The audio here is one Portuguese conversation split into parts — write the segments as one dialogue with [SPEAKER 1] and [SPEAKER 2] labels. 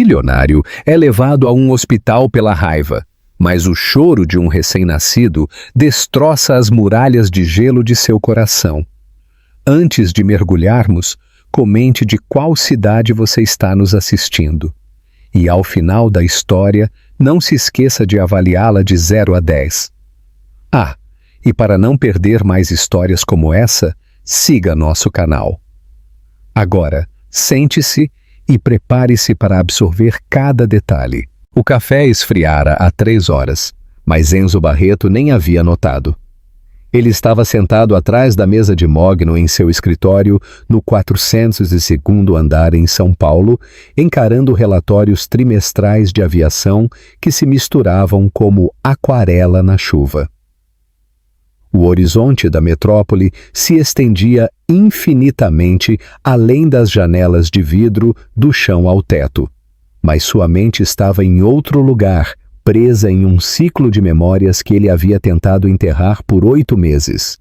[SPEAKER 1] bilionário é levado a um hospital pela raiva, mas o choro de um recém-nascido destroça as muralhas de gelo de seu coração. Antes de mergulharmos, comente de qual cidade você está nos assistindo. E ao final da história, não se esqueça de avaliá-la de 0 a 10. E para não perder mais histórias como essa, siga nosso canal. Agora, sente-se e prepare-se para absorver cada detalhe. O café esfriara há 3 horas, mas Enzo Barreto nem havia notado. Ele estava sentado atrás da mesa de mogno em seu escritório no 402º andar em São Paulo, encarando relatórios trimestrais de aviação que se misturavam como aquarela na chuva. O horizonte da metrópole se estendia infinitamente além das janelas de vidro do chão ao teto, mas sua mente estava em outro lugar, presa em um ciclo de memórias que ele havia tentado enterrar por 8 meses.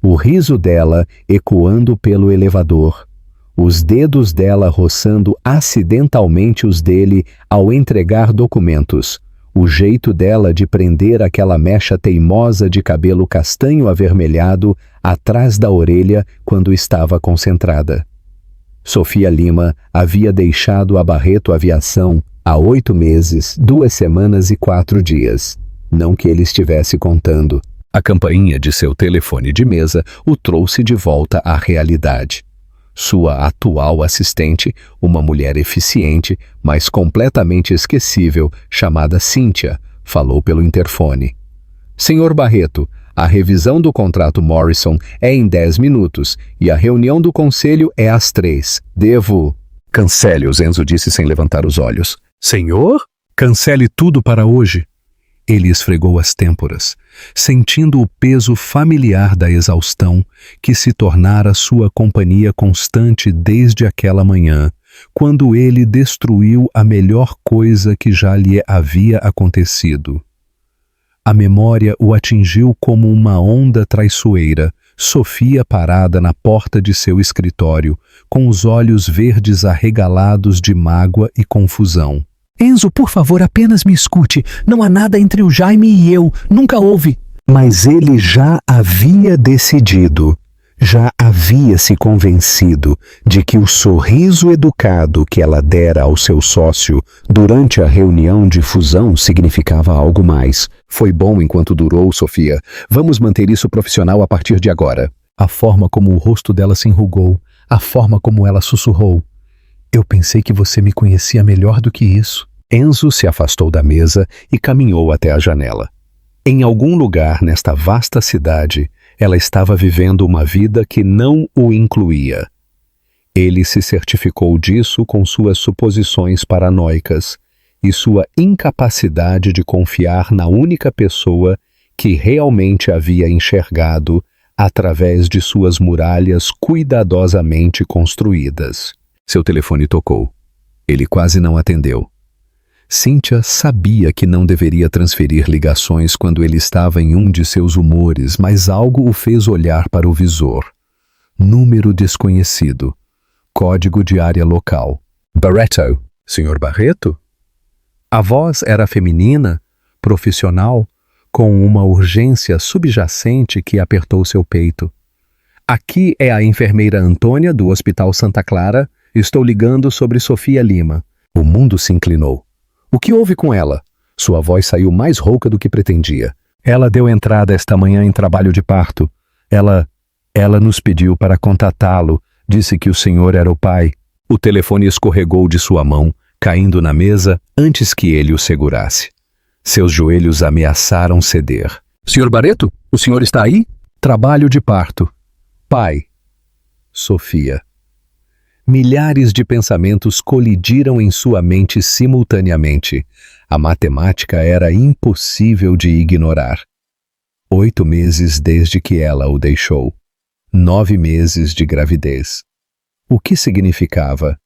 [SPEAKER 1] O riso dela ecoando pelo elevador, os dedos dela roçando acidentalmente os dele ao entregar documentos, o jeito dela de prender aquela mecha teimosa de cabelo castanho avermelhado atrás da orelha quando estava concentrada. Sofia Lima havia deixado a Barreto Aviação há 8 meses, 2 semanas e 4 dias. Não que ele estivesse contando. A campainha de seu telefone de mesa o trouxe de volta à realidade. Sua atual assistente, uma mulher eficiente, mas completamente esquecível, chamada Cíntia, falou pelo interfone. Senhor Barreto, a revisão do contrato Morrison é em 10 minutos e a reunião do conselho é às 3. Devo... Cancele, Enzo disse sem levantar os olhos. Senhor? Cancele tudo para hoje. Ele esfregou as têmporas, sentindo o peso familiar da exaustão que se tornara sua companhia constante desde aquela manhã, quando ele destruiu a melhor coisa que já lhe havia acontecido. A memória o atingiu como uma onda traiçoeira, Sofia parada na porta de seu escritório, com os olhos verdes arregalados de mágoa e confusão.
[SPEAKER 2] Enzo, por favor, apenas me escute. Não há nada entre o Jaime e eu. Nunca houve.
[SPEAKER 1] Mas ele já havia decidido, já havia se convencido de que o sorriso educado que ela dera ao seu sócio durante a reunião de fusão significava algo mais. Foi bom enquanto durou, Sofia. Vamos manter isso profissional a partir de agora.
[SPEAKER 2] A forma como o rosto dela se enrugou, a forma como ela sussurrou. Eu pensei que você me conhecia melhor do que isso.
[SPEAKER 1] Enzo se afastou da mesa e caminhou até a janela. Em algum lugar nesta vasta cidade, ela estava vivendo uma vida que não o incluía. Ele se certificou disso com suas suposições paranoicas e sua incapacidade de confiar na única pessoa que realmente havia enxergado através de suas muralhas cuidadosamente construídas. Seu telefone tocou. Ele quase não atendeu. Cíntia sabia que não deveria transferir ligações quando ele estava em um de seus humores, mas algo o fez olhar para o visor. Número desconhecido. Código de área local. Barreto. Senhor Barreto? A voz era feminina, profissional, com uma urgência subjacente que apertou seu peito. Aqui é a enfermeira Antônia, do Hospital Santa Clara. Estou ligando sobre Sofia Lima. O mundo se inclinou. O que houve com ela? Sua voz saiu mais rouca do que pretendia. Ela deu entrada esta manhã em trabalho de parto. Ela nos pediu para contatá-lo. Disse que o senhor era o pai. O telefone escorregou de sua mão, caindo na mesa antes que ele o segurasse. Seus joelhos ameaçaram ceder. Senhor Barreto, o senhor está aí? Trabalho de parto. Pai. Sofia. Milhares de pensamentos colidiram em sua mente simultaneamente. A matemática era impossível de ignorar. 8 meses desde que ela o deixou. 9 meses de gravidez. O que significava?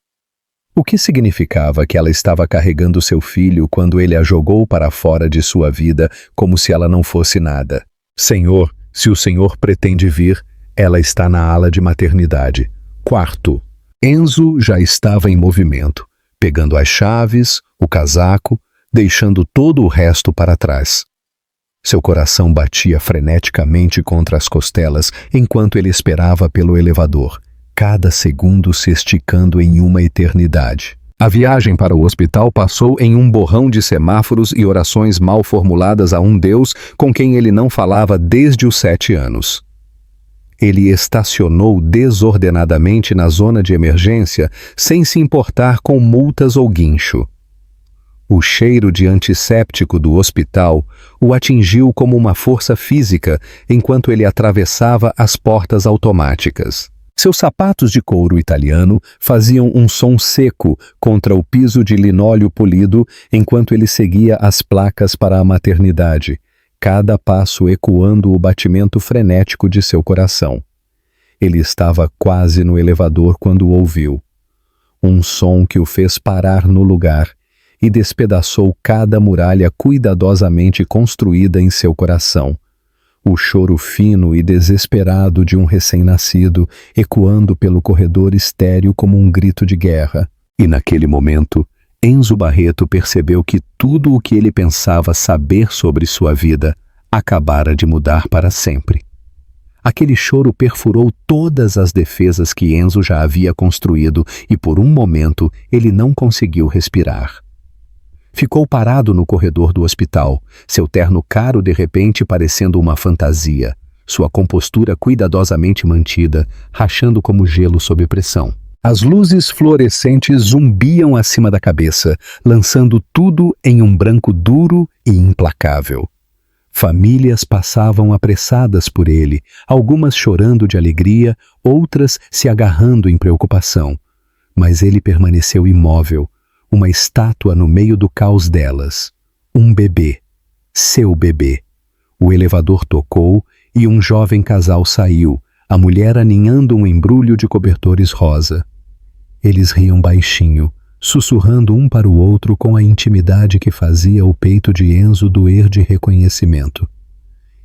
[SPEAKER 1] O que significava que ela estava carregando seu filho quando ele a jogou para fora de sua vida como se ela não fosse nada? Senhor, se o senhor pretende vir, ela está na ala de maternidade. Quarto. Enzo já estava em movimento, pegando as chaves, o casaco, deixando todo o resto para trás. Seu coração batia freneticamente contra as costelas enquanto ele esperava pelo elevador, cada segundo se esticando em uma eternidade. A viagem para o hospital passou em um borrão de semáforos e orações mal formuladas a um Deus com quem ele não falava desde os 7 anos. Ele estacionou desordenadamente na zona de emergência, sem se importar com multas ou guincho. O cheiro de antisséptico do hospital o atingiu como uma força física enquanto ele atravessava as portas automáticas. Seus sapatos de couro italiano faziam um som seco contra o piso de linóleo polido enquanto ele seguia as placas para a maternidade, cada passo ecoando o batimento frenético de seu coração. Ele estava quase no elevador quando ouviu. Um som que o fez parar no lugar e despedaçou cada muralha cuidadosamente construída em seu coração. O choro fino e desesperado de um recém-nascido ecoando pelo corredor estéril como um grito de guerra. E naquele momento, Enzo Barreto percebeu que tudo o que ele pensava saber sobre sua vida acabara de mudar para sempre. Aquele choro perfurou todas as defesas que Enzo já havia construído e por um momento ele não conseguiu respirar. Ficou parado no corredor do hospital, seu terno caro de repente parecendo uma fantasia, sua compostura cuidadosamente mantida, rachando como gelo sob pressão. As luzes fluorescentes zumbiam acima da cabeça, lançando tudo em um branco duro e implacável. Famílias passavam apressadas por ele, algumas chorando de alegria, outras se agarrando em preocupação. Mas ele permaneceu imóvel, uma estátua no meio do caos delas. Um bebê. Seu bebê. O elevador tocou e um jovem casal saiu, a mulher aninhando um embrulho de cobertores rosa. Eles riam baixinho, sussurrando um para o outro com a intimidade que fazia o peito de Enzo doer de reconhecimento.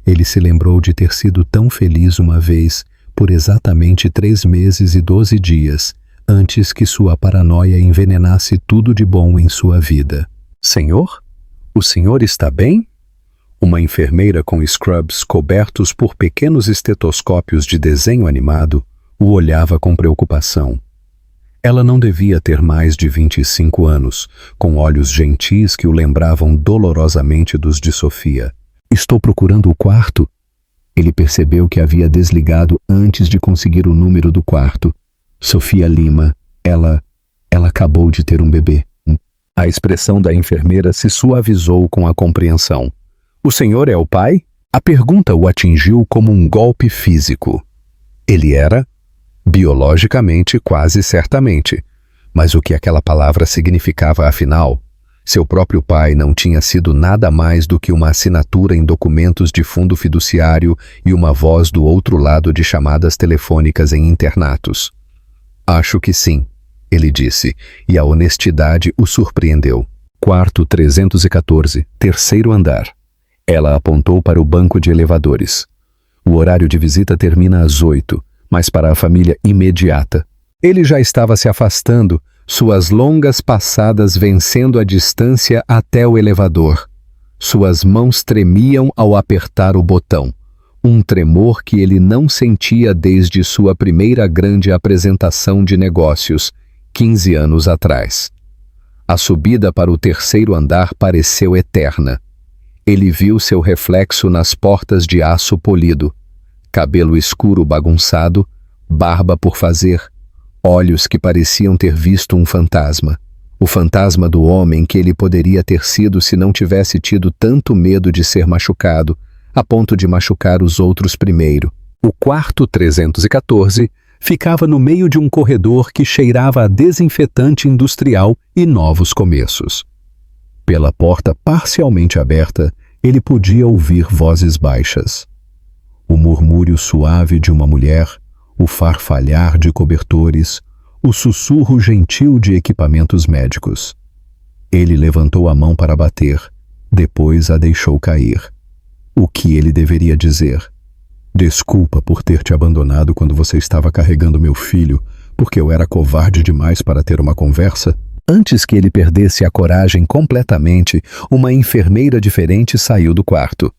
[SPEAKER 1] Ele se lembrou de ter sido tão feliz uma vez, por exatamente 3 meses e 12 dias, antes que sua paranoia envenenasse tudo de bom em sua vida. Senhor? O senhor está bem? Uma enfermeira com scrubs cobertos por pequenos estetoscópios de desenho animado o olhava com preocupação. Ela não devia ter mais de 25 anos, com olhos gentis que o lembravam dolorosamente dos de Sofia. Estou procurando o quarto. Ele percebeu que havia desligado antes de conseguir o número do quarto. Sofia Lima, ela acabou de ter um bebê. A expressão da enfermeira se suavizou com a compreensão. O senhor é o pai? A pergunta o atingiu como um golpe físico. Ele era, biologicamente, quase certamente. Mas o que aquela palavra significava afinal? Seu próprio pai não tinha sido nada mais do que uma assinatura em documentos de fundo fiduciário e uma voz do outro lado de chamadas telefônicas em internatos. Acho que sim, ele disse, e a honestidade o surpreendeu. Quarto 314, terceiro andar. Ela apontou para o banco de elevadores. O horário de visita termina às 8, mas para a família imediata. Ele já estava se afastando, suas longas passadas vencendo a distância até o elevador. Suas mãos tremiam ao apertar o botão. Um tremor que ele não sentia desde sua primeira grande apresentação de negócios, 15 anos atrás. A subida para o terceiro andar pareceu eterna. Ele viu seu reflexo nas portas de aço polido, cabelo escuro bagunçado, barba por fazer, olhos que pareciam ter visto um fantasma. O fantasma do homem que ele poderia ter sido se não tivesse tido tanto medo de ser machucado, a ponto de machucar os outros primeiro. O quarto 314 ficava no meio de um corredor que cheirava a desinfetante industrial e novos começos. Pela porta parcialmente aberta, ele podia ouvir vozes baixas. O murmúrio suave de uma mulher, o farfalhar de cobertores, o sussurro gentil de equipamentos médicos. Ele levantou a mão para bater, depois a deixou cair. O que ele deveria dizer? Desculpa por ter te abandonado quando você estava carregando meu filho, porque eu era covarde demais para ter uma conversa. Antes que ele perdesse a coragem completamente, uma enfermeira diferente saiu do quarto.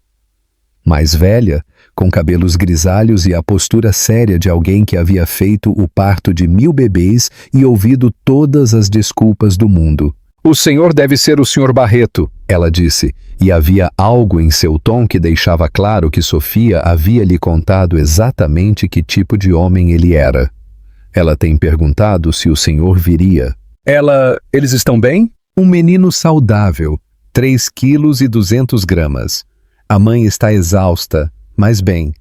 [SPEAKER 1] Mais velha, com cabelos grisalhos e a postura séria de alguém que havia feito o parto de 1000 bebês e ouvido todas as desculpas do mundo. "O senhor deve ser o Sr. Barreto", ela disse, e havia algo em seu tom que deixava claro que Sofia havia lhe contado exatamente que tipo de homem ele era. "Ela tem perguntado se o senhor viria." Eles estão bem?" "Um menino saudável, 3 quilos e 200 gramas. A mãe está exausta, mas bem."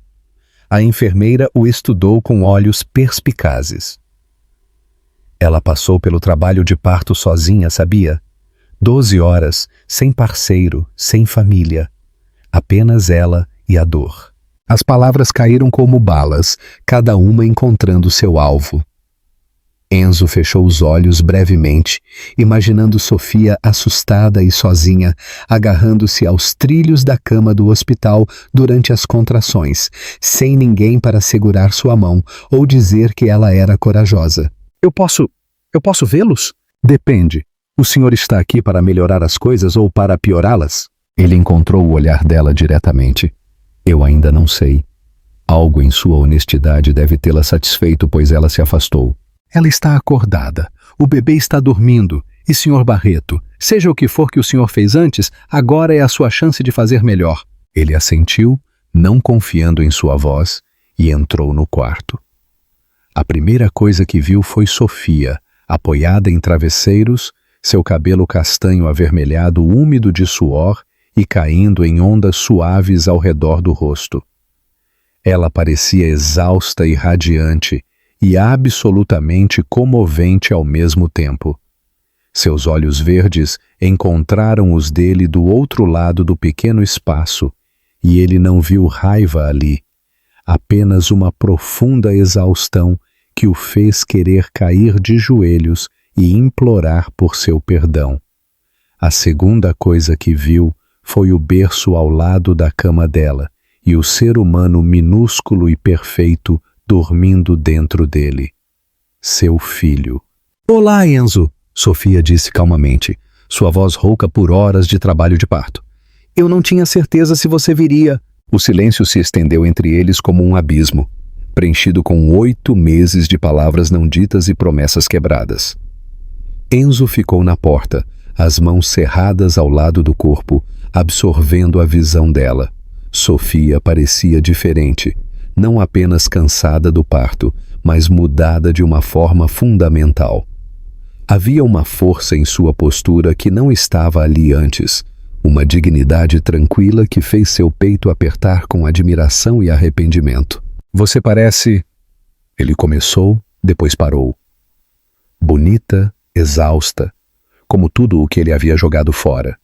[SPEAKER 1] A enfermeira o estudou com olhos perspicazes. Ela passou pelo trabalho de parto sozinha, sabia? 12 horas, sem parceiro, sem família. Apenas ela e a dor. As palavras caíram como balas, cada uma encontrando seu alvo. Enzo fechou os olhos brevemente, imaginando Sofia assustada e sozinha, agarrando-se aos trilhos da cama do hospital durante as contrações, sem ninguém para segurar sua mão ou dizer que ela era corajosa. Eu posso vê-los?" "Depende. O senhor está aqui para melhorar as coisas ou para piorá-las?" Ele encontrou o olhar dela diretamente. "Eu ainda não sei. Algo em sua honestidade deve tê-la satisfeito, pois ela se afastou." "Ela está acordada. O bebê está dormindo. E, Sr. Barreto, seja o que for que o senhor fez antes, agora é a sua chance de fazer melhor." Ele assentiu, não confiando em sua voz, e entrou no quarto. A primeira coisa que viu foi Sofia, apoiada em travesseiros, seu cabelo castanho avermelhado úmido de suor e caindo em ondas suaves ao redor do rosto. Ela parecia exausta e radiante, e absolutamente comovente ao mesmo tempo. Seus olhos verdes encontraram os dele do outro lado do pequeno espaço, e ele não viu raiva ali, apenas uma profunda exaustão que o fez querer cair de joelhos e implorar por seu perdão. A segunda coisa que viu foi o berço ao lado da cama dela e o ser humano minúsculo e perfeito dormindo dentro dele. Seu filho. "Olá, Enzo", Sofia disse calmamente, sua voz rouca por horas de trabalho de parto. "Eu não tinha certeza se você viria." O silêncio se estendeu entre eles como um abismo, preenchido com 8 meses de palavras não ditas e promessas quebradas. Enzo ficou na porta, as mãos cerradas ao lado do corpo, absorvendo a visão dela. Sofia parecia diferente, não apenas cansada do parto, mas mudada de uma forma fundamental. Havia uma força em sua postura que não estava ali antes, uma dignidade tranquila que fez seu peito apertar com admiração e arrependimento. "Você parece..." Ele começou, depois parou. Bonita, exausta, como tudo o que ele havia jogado fora.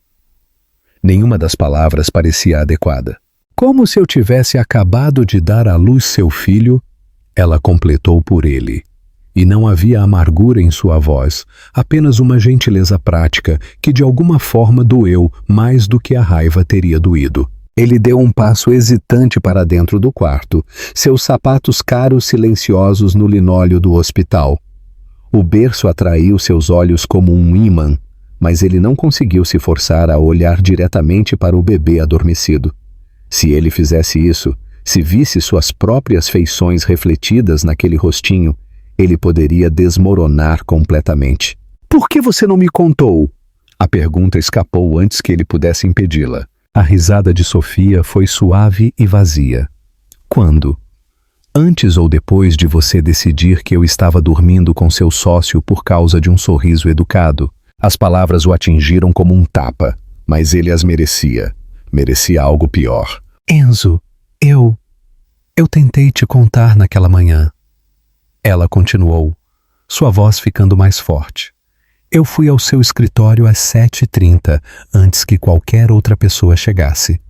[SPEAKER 1] Nenhuma das palavras parecia adequada. "Como se eu tivesse acabado de dar à luz seu filho", ela completou por ele. E não havia amargura em sua voz, apenas uma gentileza prática que de alguma forma doeu mais do que a raiva teria doído. Ele deu um passo hesitante para dentro do quarto, seus sapatos caros silenciosos no linóleo do hospital. O berço atraiu seus olhos como um ímã, mas ele não conseguiu se forçar a olhar diretamente para o bebê adormecido. Se ele fizesse isso, se visse suas próprias feições refletidas naquele rostinho, ele poderia desmoronar completamente. "Por que você não me contou?" A pergunta escapou antes que ele pudesse impedi-la. A risada de Sofia foi suave e vazia. "Quando? Antes ou depois de você decidir que eu estava dormindo com seu sócio por causa de um sorriso educado?" As palavras o atingiram como um tapa, mas ele as merecia. Merecia algo pior. "Enzo, eu tentei te contar naquela manhã." Ela continuou, sua voz ficando mais forte. "Eu fui ao seu escritório às 7h30, antes que qualquer outra pessoa chegasse.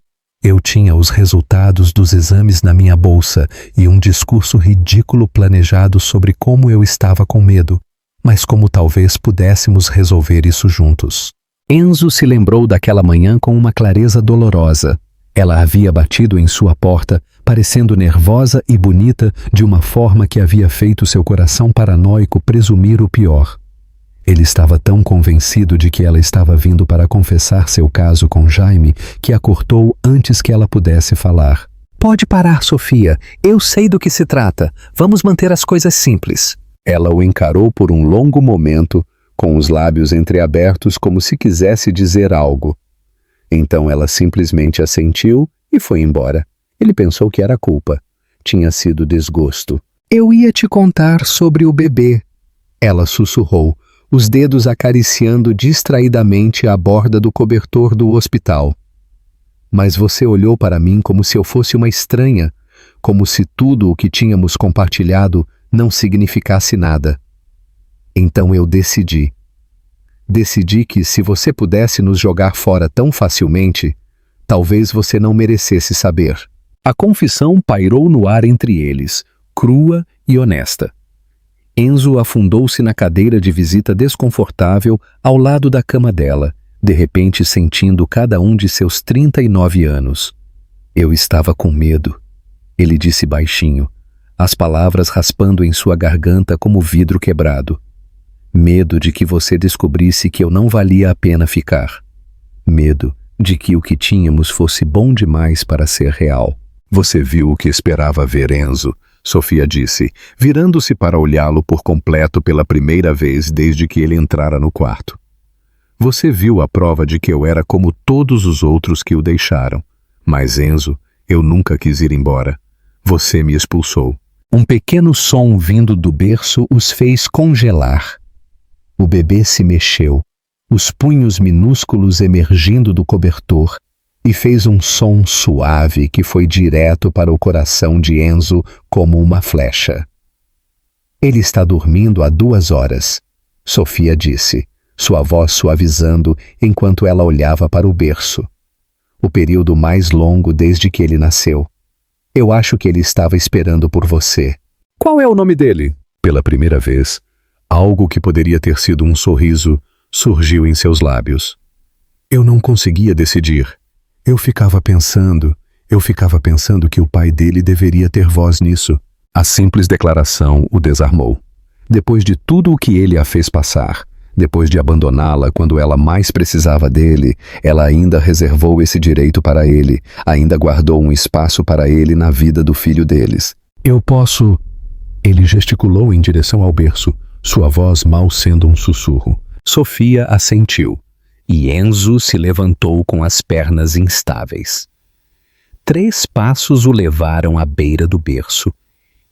[SPEAKER 1] Eu tinha os resultados dos exames na minha bolsa e um discurso ridículo planejado sobre como eu estava com medo, mas como talvez pudéssemos resolver isso juntos." Enzo se lembrou daquela manhã com uma clareza dolorosa. Ela havia batido em sua porta, parecendo nervosa e bonita de uma forma que havia feito seu coração paranoico presumir o pior. Ele estava tão convencido de que ela estava vindo para confessar seu caso com Jaime que a cortou antes que ela pudesse falar.
[SPEAKER 2] Pode parar, Sofia. Eu sei do que se trata. Vamos manter as coisas simples.
[SPEAKER 1] Ela o encarou por um longo momento, com os lábios entreabertos como se quisesse dizer algo. Então ela simplesmente assentiu e foi embora. Ele pensou que era culpa. Tinha sido desgosto.
[SPEAKER 2] Eu ia te contar sobre o bebê.
[SPEAKER 1] Ela sussurrou, os dedos acariciando distraidamente a borda do cobertor do hospital. Mas você olhou para mim como se eu fosse uma estranha, como se tudo o que tínhamos compartilhado não significasse nada. Então eu decidi. Decidi que se você pudesse nos jogar fora tão facilmente, talvez você não merecesse saber. A confissão pairou no ar entre eles, crua e honesta. Enzo afundou-se na cadeira de visita desconfortável ao lado da cama dela, de repente sentindo cada um de seus 39 anos. Eu estava com medo, ele disse baixinho, as palavras raspando em sua garganta como vidro quebrado. Medo de que você descobrisse que eu não valia a pena ficar. Medo de que o que tínhamos fosse bom demais para ser real. Você viu o que esperava ver, Enzo, Sofia disse, virando-se para olhá-lo por completo pela primeira vez desde que ele entrara no quarto. Você viu a prova de que eu era como todos os outros que o deixaram. Mas, Enzo, eu nunca quis ir embora. Você me expulsou. Um pequeno som vindo do berço os fez congelar. O bebê se mexeu, os punhos minúsculos emergindo do cobertor, e fez um som suave que foi direto para o coração de Enzo como uma flecha. Ele está dormindo há 2 horas, Sofia disse, sua voz suavizando enquanto ela olhava para o berço. O período mais longo desde que ele nasceu. Eu acho que ele estava esperando por você.
[SPEAKER 2] Qual é o nome dele?
[SPEAKER 1] Pela primeira vez, algo que poderia ter sido um sorriso surgiu em seus lábios. Eu não conseguia decidir. Eu ficava pensando que o pai dele deveria ter voz nisso. A simples declaração o desarmou. Depois de tudo o que ele a fez passar, depois de abandoná-la quando ela mais precisava dele, ela ainda reservou esse direito para ele, ainda guardou um espaço para ele na vida do filho deles. Eu posso... Ele gesticulou em direção ao berço, sua voz mal sendo um sussurro. Sofia assentiu. E Enzo se levantou com as pernas instáveis. 3 passos o levaram à beira do berço,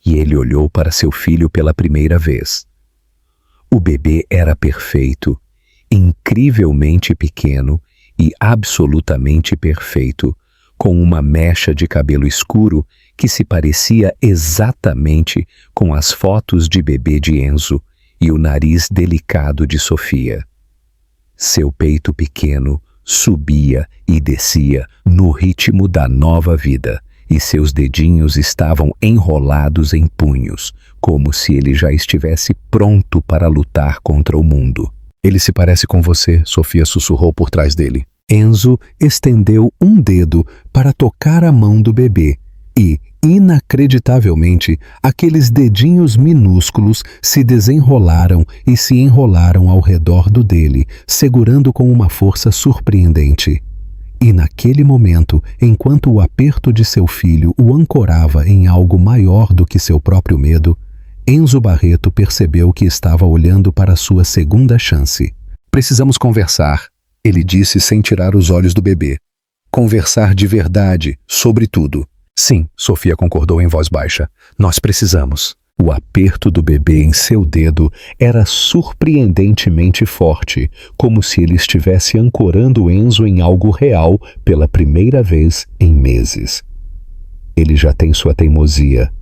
[SPEAKER 1] e ele olhou para seu filho pela primeira vez. O bebê era perfeito, incrivelmente pequeno e absolutamente perfeito, com uma mecha de cabelo escuro que se parecia exatamente com as fotos de bebê de Enzo e o nariz delicado de Sofia. Seu peito pequeno subia e descia no ritmo da nova vida, e seus dedinhos estavam enrolados em punhos, como se ele já estivesse pronto para lutar contra o mundo. Ele se parece com você, Sofia sussurrou por trás dele. Enzo estendeu um dedo para tocar a mão do bebê e, inacreditavelmente, aqueles dedinhos minúsculos se desenrolaram e se enrolaram ao redor do dele, segurando com uma força surpreendente. E naquele momento, enquanto o aperto de seu filho o ancorava em algo maior do que seu próprio medo, Enzo Barreto percebeu que estava olhando para sua segunda chance. Precisamos conversar, ele disse sem tirar os olhos do bebê. Conversar de verdade, sobre tudo. Sim, Sofia concordou em voz baixa. Nós precisamos. O aperto do bebê em seu dedo era surpreendentemente forte, como se ele estivesse ancorando Enzo em algo real pela primeira vez em meses. Ele já tem sua teimosia,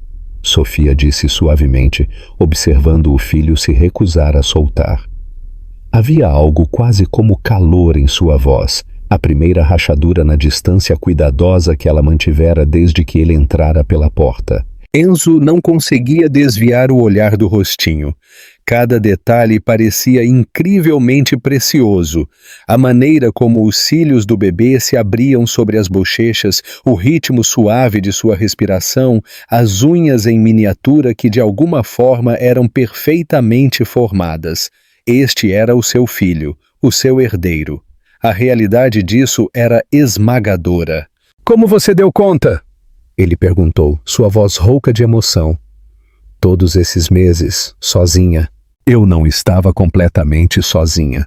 [SPEAKER 1] Sofia disse suavemente, observando o filho se recusar a soltar. Havia algo quase como calor em sua voz, a primeira rachadura na distância cuidadosa que ela mantivera desde que ele entrara pela porta. Enzo não conseguia desviar o olhar do rostinho. Cada detalhe parecia incrivelmente precioso. A maneira como os cílios do bebê se abriam sobre as bochechas, o ritmo suave de sua respiração, as unhas em miniatura que de alguma forma eram perfeitamente formadas. Este era o seu filho, o seu herdeiro. A realidade disso era esmagadora. Como você deu conta? Ele perguntou, sua voz rouca de emoção. Todos esses meses, sozinha. Eu não estava completamente sozinha.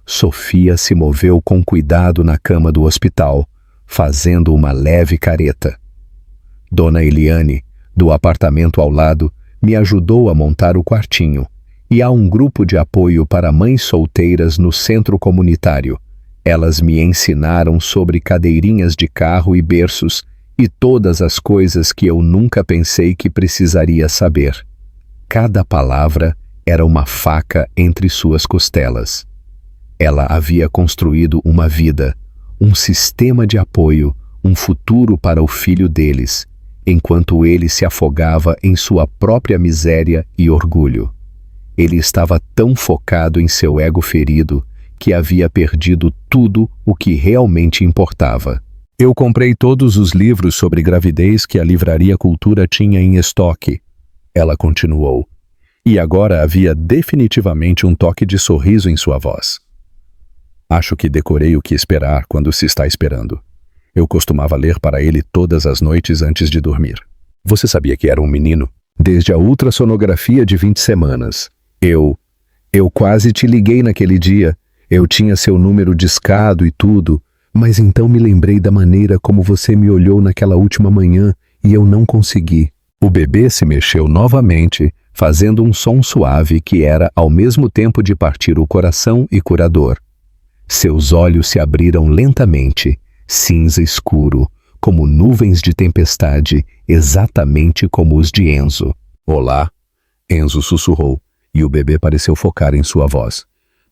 [SPEAKER 1] Sofia se moveu com cuidado na cama do hospital, fazendo uma leve careta. Dona Eliane, do apartamento ao lado, me ajudou a montar o quartinho, e há um grupo de apoio para mães solteiras no centro comunitário. Elas me ensinaram sobre cadeirinhas de carro e berços e todas as coisas que eu nunca pensei que precisaria saber. Cada palavra era uma faca entre suas costelas. Ela havia construído uma vida, um sistema de apoio, um futuro para o filho deles, enquanto ele se afogava em sua própria miséria e orgulho. Ele estava tão focado em seu ego ferido que havia perdido tudo o que realmente importava. Eu comprei todos os livros sobre gravidez que a Livraria Cultura tinha em estoque. Ela continuou. E agora havia definitivamente um toque de sorriso em sua voz. Acho que decorei o que esperar quando se está esperando. Eu costumava ler para ele todas as noites antes de dormir. Você sabia que era um menino? Desde a ultrassonografia de 20 semanas. Eu quase te liguei naquele dia. Eu tinha seu número discado e tudo, mas então me lembrei da maneira como você me olhou naquela última manhã e eu não consegui. O bebê se mexeu novamente, fazendo um som suave que era ao mesmo tempo de partir o coração e curador. Seus olhos se abriram lentamente, cinza escuro, como nuvens de tempestade, exatamente como os de Enzo. Olá, Enzo sussurrou, e o bebê pareceu focar em sua voz.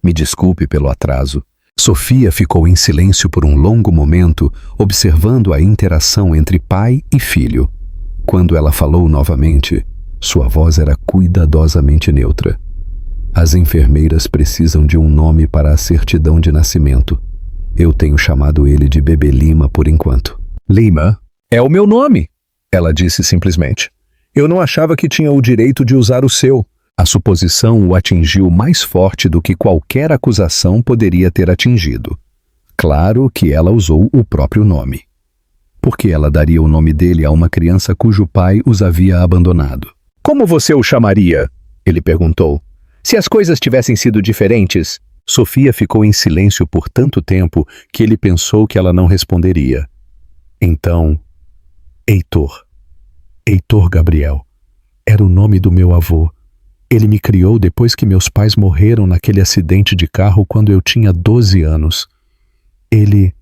[SPEAKER 1] Me desculpe pelo atraso. Sofia ficou em silêncio por um longo momento, observando a interação entre pai e filho. Quando ela falou novamente, sua voz era cuidadosamente neutra. As enfermeiras precisam de um nome para a certidão de nascimento. Eu tenho chamado ele de Bebê Lima por enquanto. Lima é o meu nome, ela disse simplesmente. Eu não achava que tinha o direito de usar o seu. A suposição o atingiu mais forte do que qualquer acusação poderia ter atingido. Claro que ela usou o próprio nome. Por que ela daria o nome dele a uma criança cujo pai os havia abandonado? Como você o chamaria? Ele perguntou. Se as coisas tivessem sido diferentes? Sofia ficou em silêncio por tanto tempo que ele pensou que ela não responderia. Então, Heitor. Heitor Gabriel. Era o nome do meu avô. Ele me criou depois que meus pais morreram naquele acidente de carro quando eu tinha 12 anos. Ele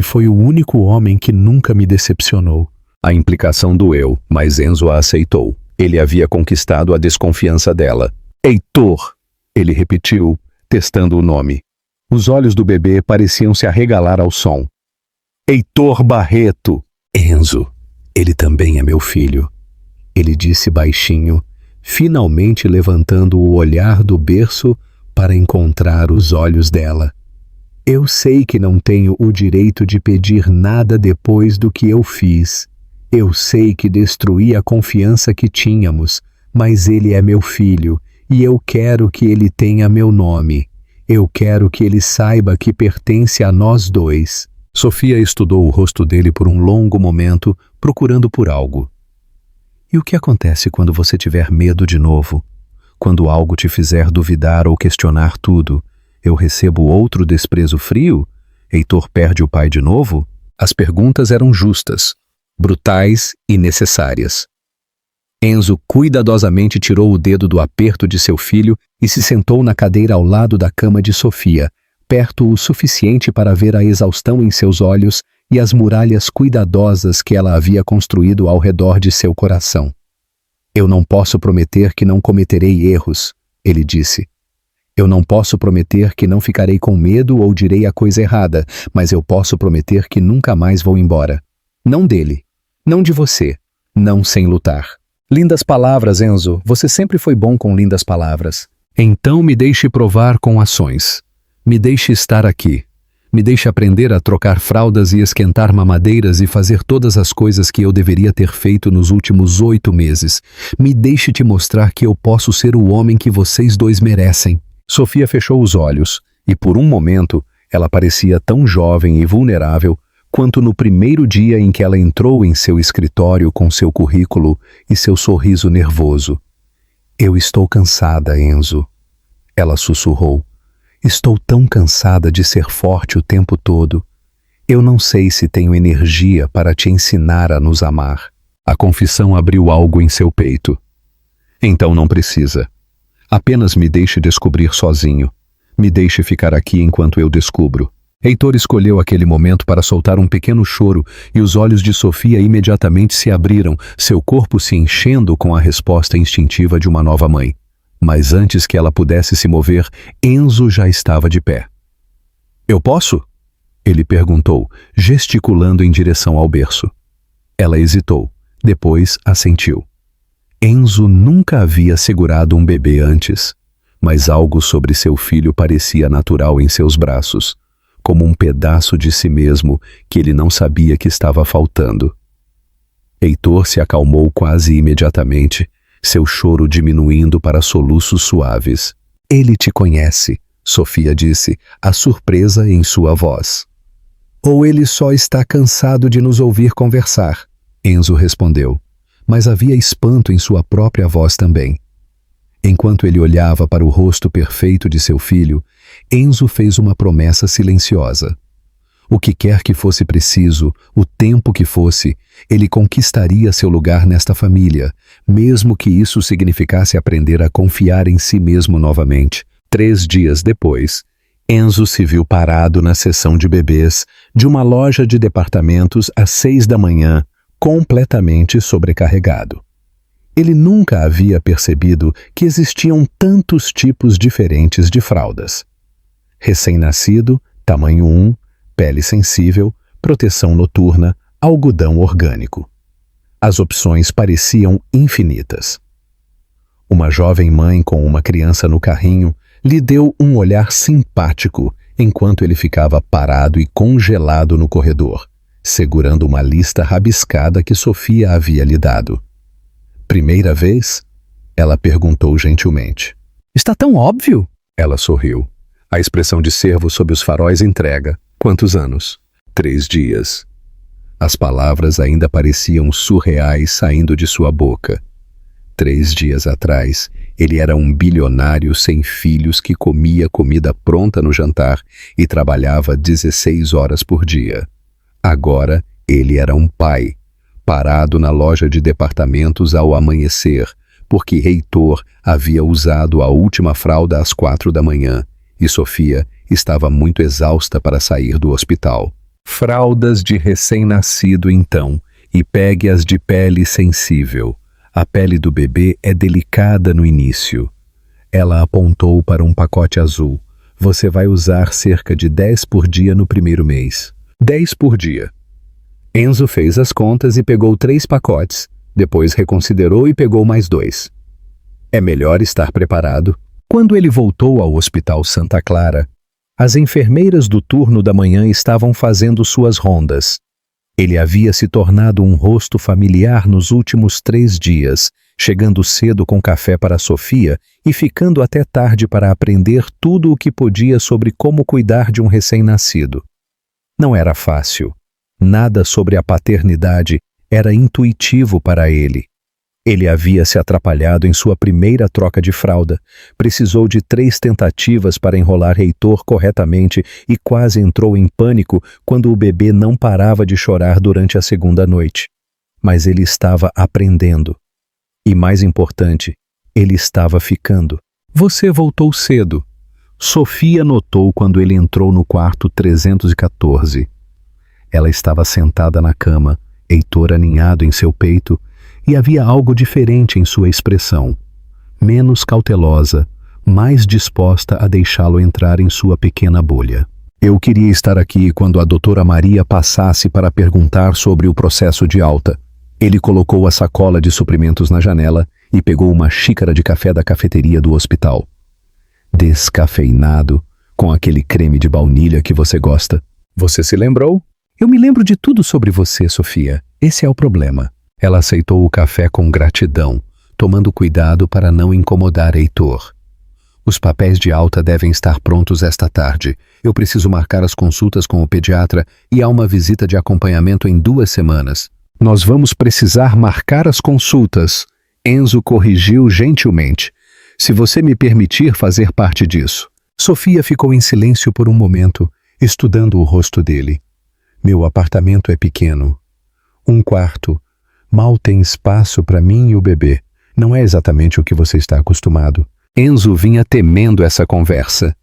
[SPEAKER 1] foi o único homem que nunca me decepcionou. A implicação doeu, mas Enzo a aceitou. Ele havia conquistado a desconfiança dela. Heitor! Ele repetiu, testando o nome. Os olhos do bebê pareciam se arregalar ao som. Heitor Barreto! Enzo, ele também é meu filho. Ele disse baixinho, finalmente levantando o olhar do berço para encontrar os olhos dela. Eu sei que não tenho o direito de pedir nada depois do que eu fiz. Eu sei que destruí a confiança que tínhamos, mas ele é meu filho e eu quero que ele tenha meu nome. Eu quero que ele saiba que pertence a nós dois. Sofia estudou o rosto dele por um longo momento, procurando por algo. E o que acontece quando você tiver medo de novo? Quando algo te fizer duvidar ou questionar tudo, eu recebo outro desprezo frio? Heitor perde o pai de novo? As perguntas eram justas, brutais e necessárias. Enzo cuidadosamente tirou o dedo do aperto de seu filho e se sentou na cadeira ao lado da cama de Sofia, perto o suficiente para ver a exaustão em seus olhos e as muralhas cuidadosas que ela havia construído ao redor de seu coração. Eu não posso prometer que não cometerei erros, ele disse. Eu não posso prometer que não ficarei com medo ou direi a coisa errada, mas eu posso prometer que nunca mais vou embora. Não dele, não de você, não sem lutar. Lindas palavras, Enzo, você sempre foi bom com lindas palavras. Então me deixe provar com ações. Me deixe estar aqui. Me deixe aprender a trocar fraldas e esquentar mamadeiras e fazer todas as coisas que eu deveria ter feito nos últimos 8 meses. Me deixe te mostrar que eu posso ser o homem que vocês dois merecem. Sofia fechou os olhos e, por um momento, ela parecia tão jovem e vulnerável quanto no primeiro dia em que ela entrou em seu escritório com seu currículo e seu sorriso nervoso. Eu estou cansada, Enzo. Ela sussurrou. Estou tão cansada de ser forte o tempo todo. Eu não sei se tenho energia para te ensinar a nos amar. A confissão abriu algo em seu peito. Então não precisa. Apenas me deixe descobrir sozinho. Me deixe ficar aqui enquanto eu descubro. Heitor escolheu aquele momento para soltar um pequeno choro e os olhos de Sofia imediatamente se abriram, seu corpo se enchendo com a resposta instintiva de uma nova mãe. Mas antes que ela pudesse se mover, Enzo já estava de pé. Eu posso? Ele perguntou, gesticulando em direção ao berço. Ela hesitou, depois assentiu. Enzo nunca havia segurado um bebê antes, mas algo sobre seu filho parecia natural em seus braços, como um pedaço de si mesmo que ele não sabia que estava faltando. Heitor se acalmou quase imediatamente, seu choro diminuindo para soluços suaves. Ele te conhece, Sofia disse, a surpresa em sua voz. Ou ele só está cansado de nos ouvir conversar, Enzo respondeu, mas havia espanto em sua própria voz também. Enquanto ele olhava para o rosto perfeito de seu filho, Enzo fez uma promessa silenciosa. O que quer que fosse preciso, o tempo que fosse, ele conquistaria seu lugar nesta família, mesmo que isso significasse aprender a confiar em si mesmo novamente. 3 dias depois, Enzo se viu parado na seção de bebês de uma loja de departamentos às 6 da manhã, completamente sobrecarregado. Ele nunca havia percebido que existiam tantos tipos diferentes de fraldas. Recém-nascido, tamanho 1, pele sensível, proteção noturna, algodão orgânico. As opções pareciam infinitas. Uma jovem mãe com uma criança no carrinho lhe deu um olhar simpático enquanto ele ficava parado e congelado no corredor, segurando uma lista rabiscada que Sofia havia lhe dado. Primeira vez? Ela perguntou gentilmente.
[SPEAKER 2] Está tão óbvio?
[SPEAKER 1] Ela sorriu. A expressão de servo sob os faróis entrega. Quantos anos? 3 dias. As palavras ainda pareciam surreais saindo de sua boca. 3 dias atrás, ele era um bilionário sem filhos que comia comida pronta no jantar e trabalhava 16 horas por dia. Agora, ele era um pai, parado na loja de departamentos ao amanhecer, porque Heitor havia usado a última fralda às 4 da manhã e Sofia estava muito exausta para sair do hospital. Fraldas de recém-nascido, então, e pegue-as de pele sensível. A pele do bebê é delicada no início. Ela apontou para um pacote azul. Você vai usar cerca de 10 por dia no primeiro mês. 10 por dia. Enzo fez as contas e pegou 3 pacotes, depois reconsiderou e pegou mais 2. É melhor estar preparado. Quando ele voltou ao Hospital Santa Clara, as enfermeiras do turno da manhã estavam fazendo suas rondas. Ele havia se tornado um rosto familiar nos últimos 3 dias, chegando cedo com café para Sofia e ficando até tarde para aprender tudo o que podia sobre como cuidar de um recém-nascido. Não era fácil. Nada sobre a paternidade era intuitivo para ele. Ele havia se atrapalhado em sua primeira troca de fralda, precisou de 3 tentativas para enrolar Heitor corretamente e quase entrou em pânico quando o bebê não parava de chorar durante a segunda noite. Mas ele estava aprendendo. E mais importante, ele estava ficando. Você voltou cedo. Sofia notou quando ele entrou no quarto 314. Ela estava sentada na cama, Heitor aninhado em seu peito, e havia algo diferente em sua expressão. Menos cautelosa, mais disposta a deixá-lo entrar em sua pequena bolha. Eu queria estar aqui quando a doutora Maria passasse para perguntar sobre o processo de alta. Ele colocou a sacola de suprimentos na janela e pegou uma xícara de café da cafeteria do hospital. Descafeinado, com aquele creme de baunilha que você gosta. Você se lembrou?
[SPEAKER 2] Eu me lembro de tudo sobre você, Sofia. Esse é o problema.
[SPEAKER 1] Ela aceitou o café com gratidão, tomando cuidado para não incomodar Heitor. Os papéis de alta devem estar prontos esta tarde. Eu preciso marcar as consultas com o pediatra e há uma visita de acompanhamento em 2 semanas. Nós vamos precisar marcar as consultas. Enzo corrigiu gentilmente. Se você me permitir fazer parte disso. Sofia ficou em silêncio por um momento, estudando o rosto dele. Meu apartamento é pequeno. 1 quarto. Mal tem espaço para mim e o bebê. Não é exatamente o que você está acostumado. Enzo vinha temendo essa conversa.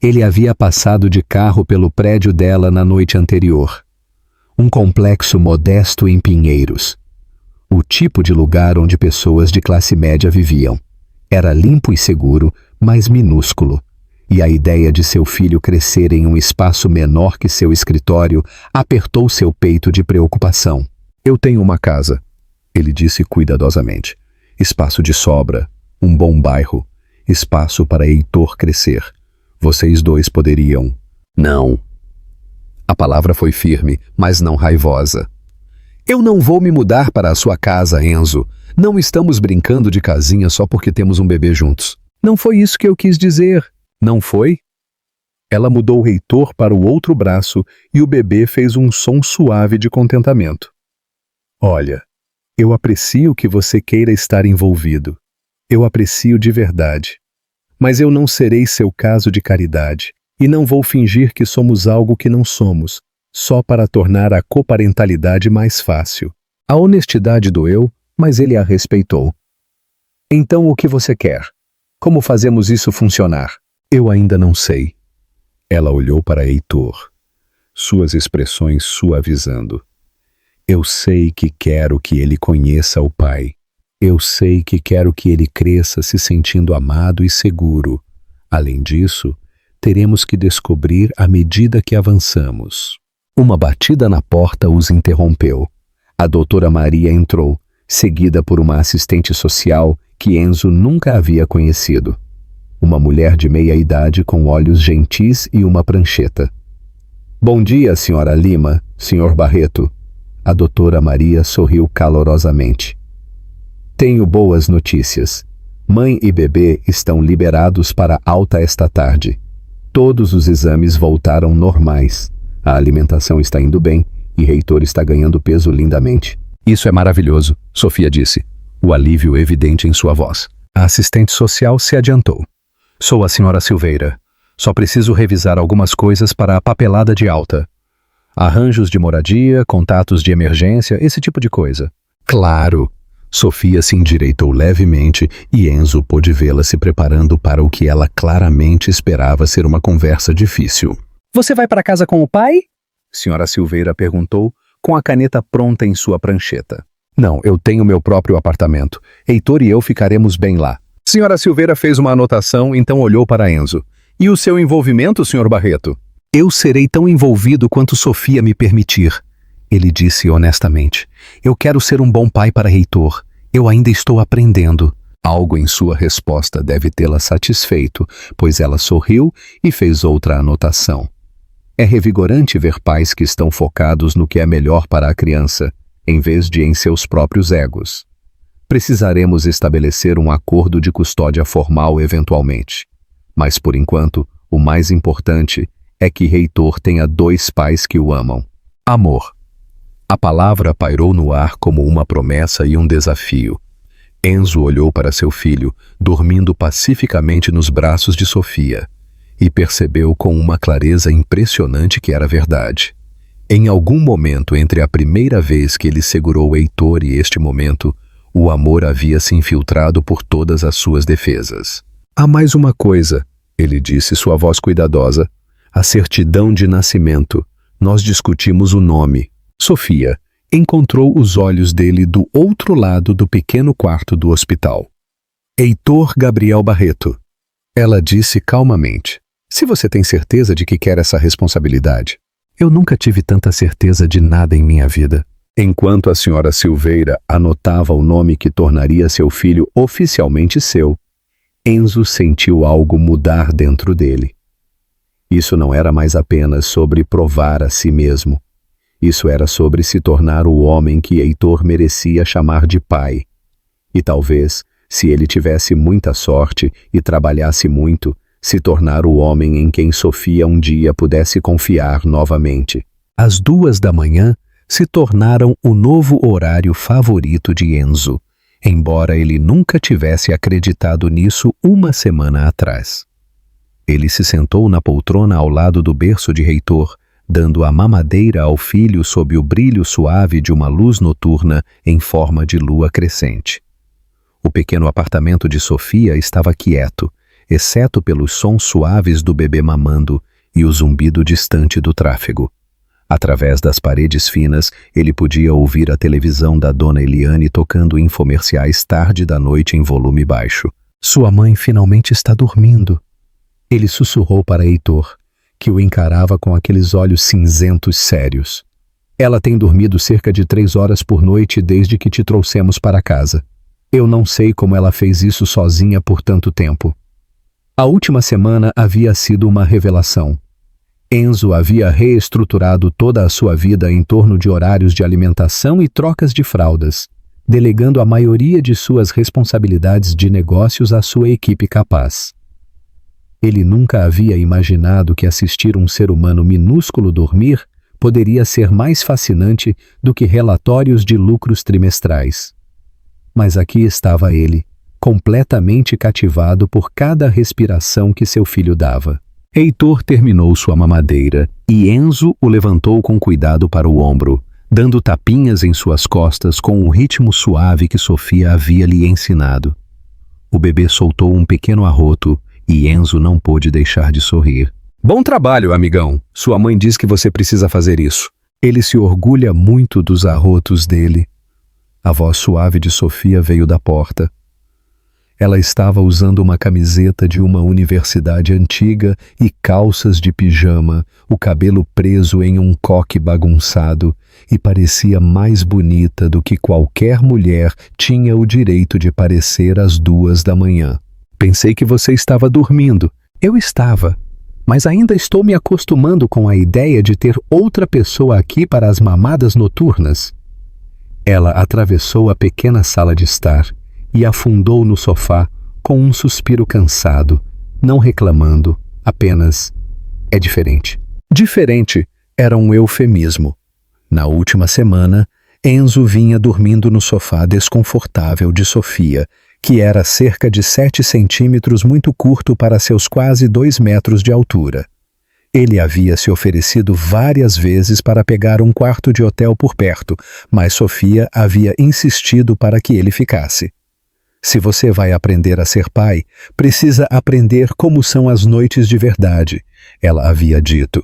[SPEAKER 1] Ele havia passado de carro pelo prédio dela na noite anterior. Um complexo modesto em Pinheiros. O tipo de lugar onde pessoas de classe média viviam. Era limpo e seguro, mas minúsculo. E a ideia de seu filho crescer em um espaço menor que seu escritório apertou seu peito de preocupação. Eu tenho uma casa, ele disse cuidadosamente. Espaço de sobra, um bom bairro, espaço para Heitor crescer. Vocês dois poderiam... Não. A palavra foi firme, mas não raivosa. Eu não vou me mudar para a sua casa, Enzo. Não estamos brincando de casinha só porque temos um bebê juntos. Não foi isso que eu quis dizer. Não foi? Ela mudou o Heitor para o outro braço e o bebê fez um som suave de contentamento. Olha, eu aprecio que você queira estar envolvido. Eu aprecio de verdade. Mas eu não serei seu caso de caridade e não vou fingir que somos algo que não somos, só para tornar a coparentalidade mais fácil. A honestidade doeu, mas ele a respeitou. Então o que você quer? Como fazemos isso funcionar? Eu ainda não sei. Ela olhou para Heitor, suas expressões suavizando. Eu sei que quero que ele conheça o pai. Eu sei que quero que ele cresça se sentindo amado e seguro. Além disso, teremos que descobrir à medida que avançamos. Uma batida na porta os interrompeu. A doutora Maria entrou, seguida por uma assistente social que Enzo nunca havia conhecido. Uma mulher de meia-idade com olhos gentis e uma prancheta. Bom dia, senhora Lima, senhor Barreto. A doutora Maria sorriu calorosamente. Tenho boas notícias. Mãe e bebê estão liberados para alta esta tarde. Todos os exames voltaram normais. A alimentação está indo bem e Heitor está ganhando peso lindamente. Isso é maravilhoso, Sofia disse, o alívio evidente em sua voz. A assistente social se adiantou. Sou a senhora Silveira. Só preciso revisar algumas coisas para a papelada de alta. Arranjos de moradia, contatos de emergência, esse tipo de coisa. Claro. Sofia se endireitou levemente e Enzo pôde vê-la se preparando para o que ela claramente esperava ser uma conversa difícil. Você vai para casa com o pai? Senhora Silveira perguntou, com a caneta pronta em sua prancheta. Não, eu tenho meu próprio apartamento. Heitor e eu ficaremos bem lá. Senhora Silveira fez uma anotação, então olhou para Enzo. E o seu envolvimento, senhor Barreto? Eu serei tão envolvido quanto Sofia me permitir, ele disse honestamente. Eu quero ser um bom pai para Heitor. Eu ainda estou aprendendo. Algo em sua resposta deve tê-la satisfeito, pois ela sorriu e fez outra anotação. É revigorante ver pais que estão focados no que é melhor para a criança, em vez de em seus próprios egos. Precisaremos estabelecer um acordo de custódia formal eventualmente. Mas, por enquanto, o mais importante é que Heitor tenha 2 pais que o amam. Amor. A palavra pairou no ar como uma promessa e um desafio. Enzo olhou para seu filho, dormindo pacificamente nos braços de Sofia, e percebeu com uma clareza impressionante que era verdade. Em algum momento entre a primeira vez que ele segurou Heitor e este momento, o amor havia se infiltrado por todas as suas defesas. Há mais uma coisa, ele disse, sua voz cuidadosa. A certidão de nascimento. Nós discutimos o nome. Sofia encontrou os olhos dele do outro lado do pequeno quarto do hospital. Heitor Gabriel Barreto. Ela disse calmamente. Se você tem certeza de que quer essa responsabilidade. Eu nunca tive tanta certeza de nada em minha vida. Enquanto a senhora Silveira anotava o nome que tornaria seu filho oficialmente seu, Enzo sentiu algo mudar dentro dele. Isso não era mais apenas sobre provar a si mesmo. Isso era sobre se tornar o homem que Heitor merecia chamar de pai. E talvez, Se ele tivesse muita sorte e trabalhasse muito, se tornar o homem em quem Sofia um dia pudesse confiar novamente.
[SPEAKER 2] As 2 da manhã se tornaram o novo horário favorito de Enzo, embora ele nunca tivesse acreditado nisso uma semana atrás. Ele se sentou na poltrona ao lado do berço de Heitor, dando a mamadeira ao filho sob o brilho suave de uma luz noturna em forma de lua crescente. O pequeno apartamento de Sofia estava quieto, exceto pelos sons suaves do bebê mamando e o zumbido distante do tráfego. Através das paredes finas, ele podia ouvir a televisão da dona Eliane tocando infomerciais tarde da noite em volume baixo.
[SPEAKER 1] Sua mãe finalmente está dormindo. Ele sussurrou para Heitor, que o encarava com aqueles olhos cinzentos sérios. Ela tem dormido cerca de 3 horas por noite desde que te trouxemos para casa. Eu não sei como ela fez isso sozinha por tanto tempo. A última semana havia sido uma revelação. Enzo havia reestruturado toda a sua vida em torno de horários de alimentação e trocas de fraldas, delegando a maioria de suas responsabilidades de negócios à sua equipe capaz. Ele nunca havia imaginado que assistir um ser humano minúsculo dormir poderia ser mais fascinante do que relatórios de lucros trimestrais. Mas aqui estava ele, completamente cativado por cada respiração que seu filho dava. Heitor terminou sua mamadeira e Enzo o levantou com cuidado para o ombro, dando tapinhas em suas costas com o ritmo suave que Sofia havia lhe ensinado. O bebê soltou um pequeno arroto e Enzo não pôde deixar de sorrir. Bom trabalho, amigão. Sua mãe diz que você precisa fazer isso. Ele se orgulha muito dos arrotos dele. A voz suave de Sofia veio da porta. Ela estava usando uma camiseta de uma universidade antiga e calças de pijama, o cabelo preso em um coque bagunçado, e parecia mais bonita do que qualquer mulher tinha o direito de parecer às 2 da manhã. Pensei que você estava dormindo. Eu estava, mas ainda estou me acostumando com a ideia de ter outra pessoa aqui para as mamadas noturnas. Ela atravessou a pequena sala de estar e afundou no sofá com um suspiro cansado, não reclamando, apenas: é diferente. Diferente era um eufemismo. Na última semana, Enzo vinha dormindo no sofá desconfortável de Sofia, que era cerca de 7 centímetros muito curto para seus quase 2 metros de altura. Ele havia se oferecido várias vezes para pegar um quarto de hotel por perto, mas Sofia havia insistido para que ele ficasse. Se você vai aprender a ser pai, precisa aprender como são as noites de verdade, ela havia dito.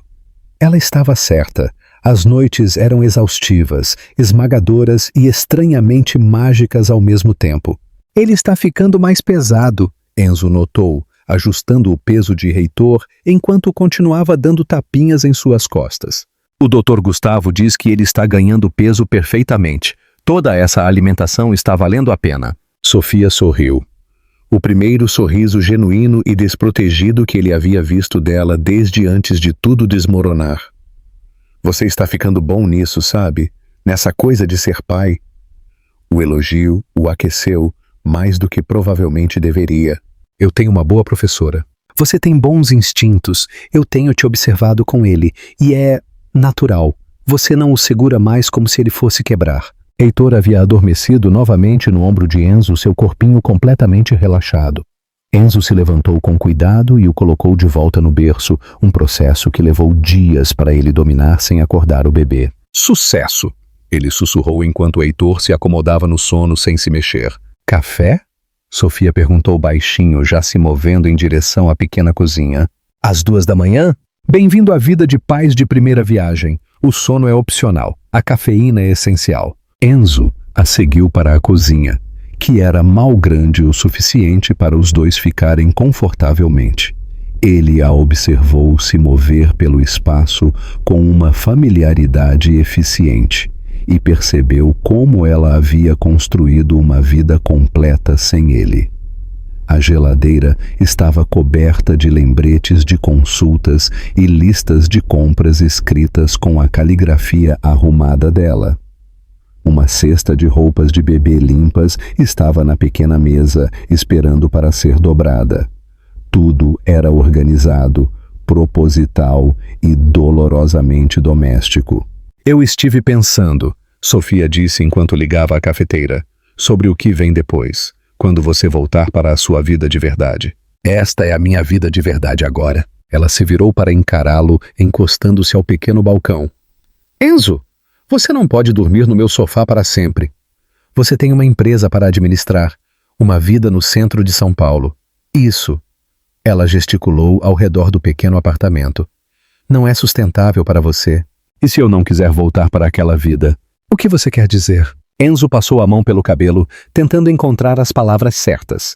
[SPEAKER 1] Ela estava certa. As noites eram exaustivas, esmagadoras e estranhamente mágicas ao mesmo tempo. Ele está ficando mais pesado, Enzo notou, ajustando o peso de Heitor enquanto continuava dando tapinhas em suas costas. O Dr. Gustavo diz que ele está ganhando peso perfeitamente. Toda essa alimentação está valendo a pena. Sofia sorriu. O primeiro sorriso genuíno e desprotegido que ele havia visto dela desde antes de tudo desmoronar. Você está ficando bom nisso, sabe? Nessa coisa de ser pai. O elogio o aqueceu mais do que provavelmente deveria. Eu tenho uma boa professora. Você tem bons instintos. Eu tenho te observado com ele. E é natural. Você não o segura mais como se ele fosse quebrar. Heitor havia adormecido novamente no ombro de Enzo, seu corpinho completamente relaxado. Enzo se levantou com cuidado e o colocou de volta no berço, um processo que levou dias para ele dominar sem acordar o bebê. Sucesso! Ele sussurrou enquanto Heitor se acomodava no sono sem se mexer. Café? Sofia perguntou baixinho, já se movendo em direção à pequena cozinha. Às 2 da manhã? Bem-vindo à vida de pais de primeira viagem. O sono é opcional, a cafeína é essencial. Enzo a seguiu para a cozinha, que era mal grande o suficiente para os dois ficarem confortavelmente. Ele a observou se mover pelo espaço com uma familiaridade eficiente e percebeu como ela havia construído uma vida completa sem ele. A geladeira estava coberta de lembretes de consultas e listas de compras escritas com a caligrafia arrumada dela.
[SPEAKER 2] Uma cesta de roupas de bebê limpas estava na pequena mesa, esperando para ser dobrada. Tudo era organizado, proposital e dolorosamente doméstico.
[SPEAKER 1] Eu estive pensando, Sofia disse enquanto ligava a cafeteira, sobre o que vem depois, quando você voltar para a sua vida de verdade. Esta é a minha vida de verdade agora. Ela se virou para encará-lo, encostando-se ao pequeno balcão. Enzo, você não pode dormir no meu sofá para sempre. Você tem uma empresa para administrar, uma vida no centro de São Paulo. Isso. Ela gesticulou ao redor do pequeno apartamento. Não é sustentável para você. E se eu não quiser voltar para aquela vida? O que você quer dizer? Enzo passou a mão pelo cabelo, tentando encontrar as palavras certas.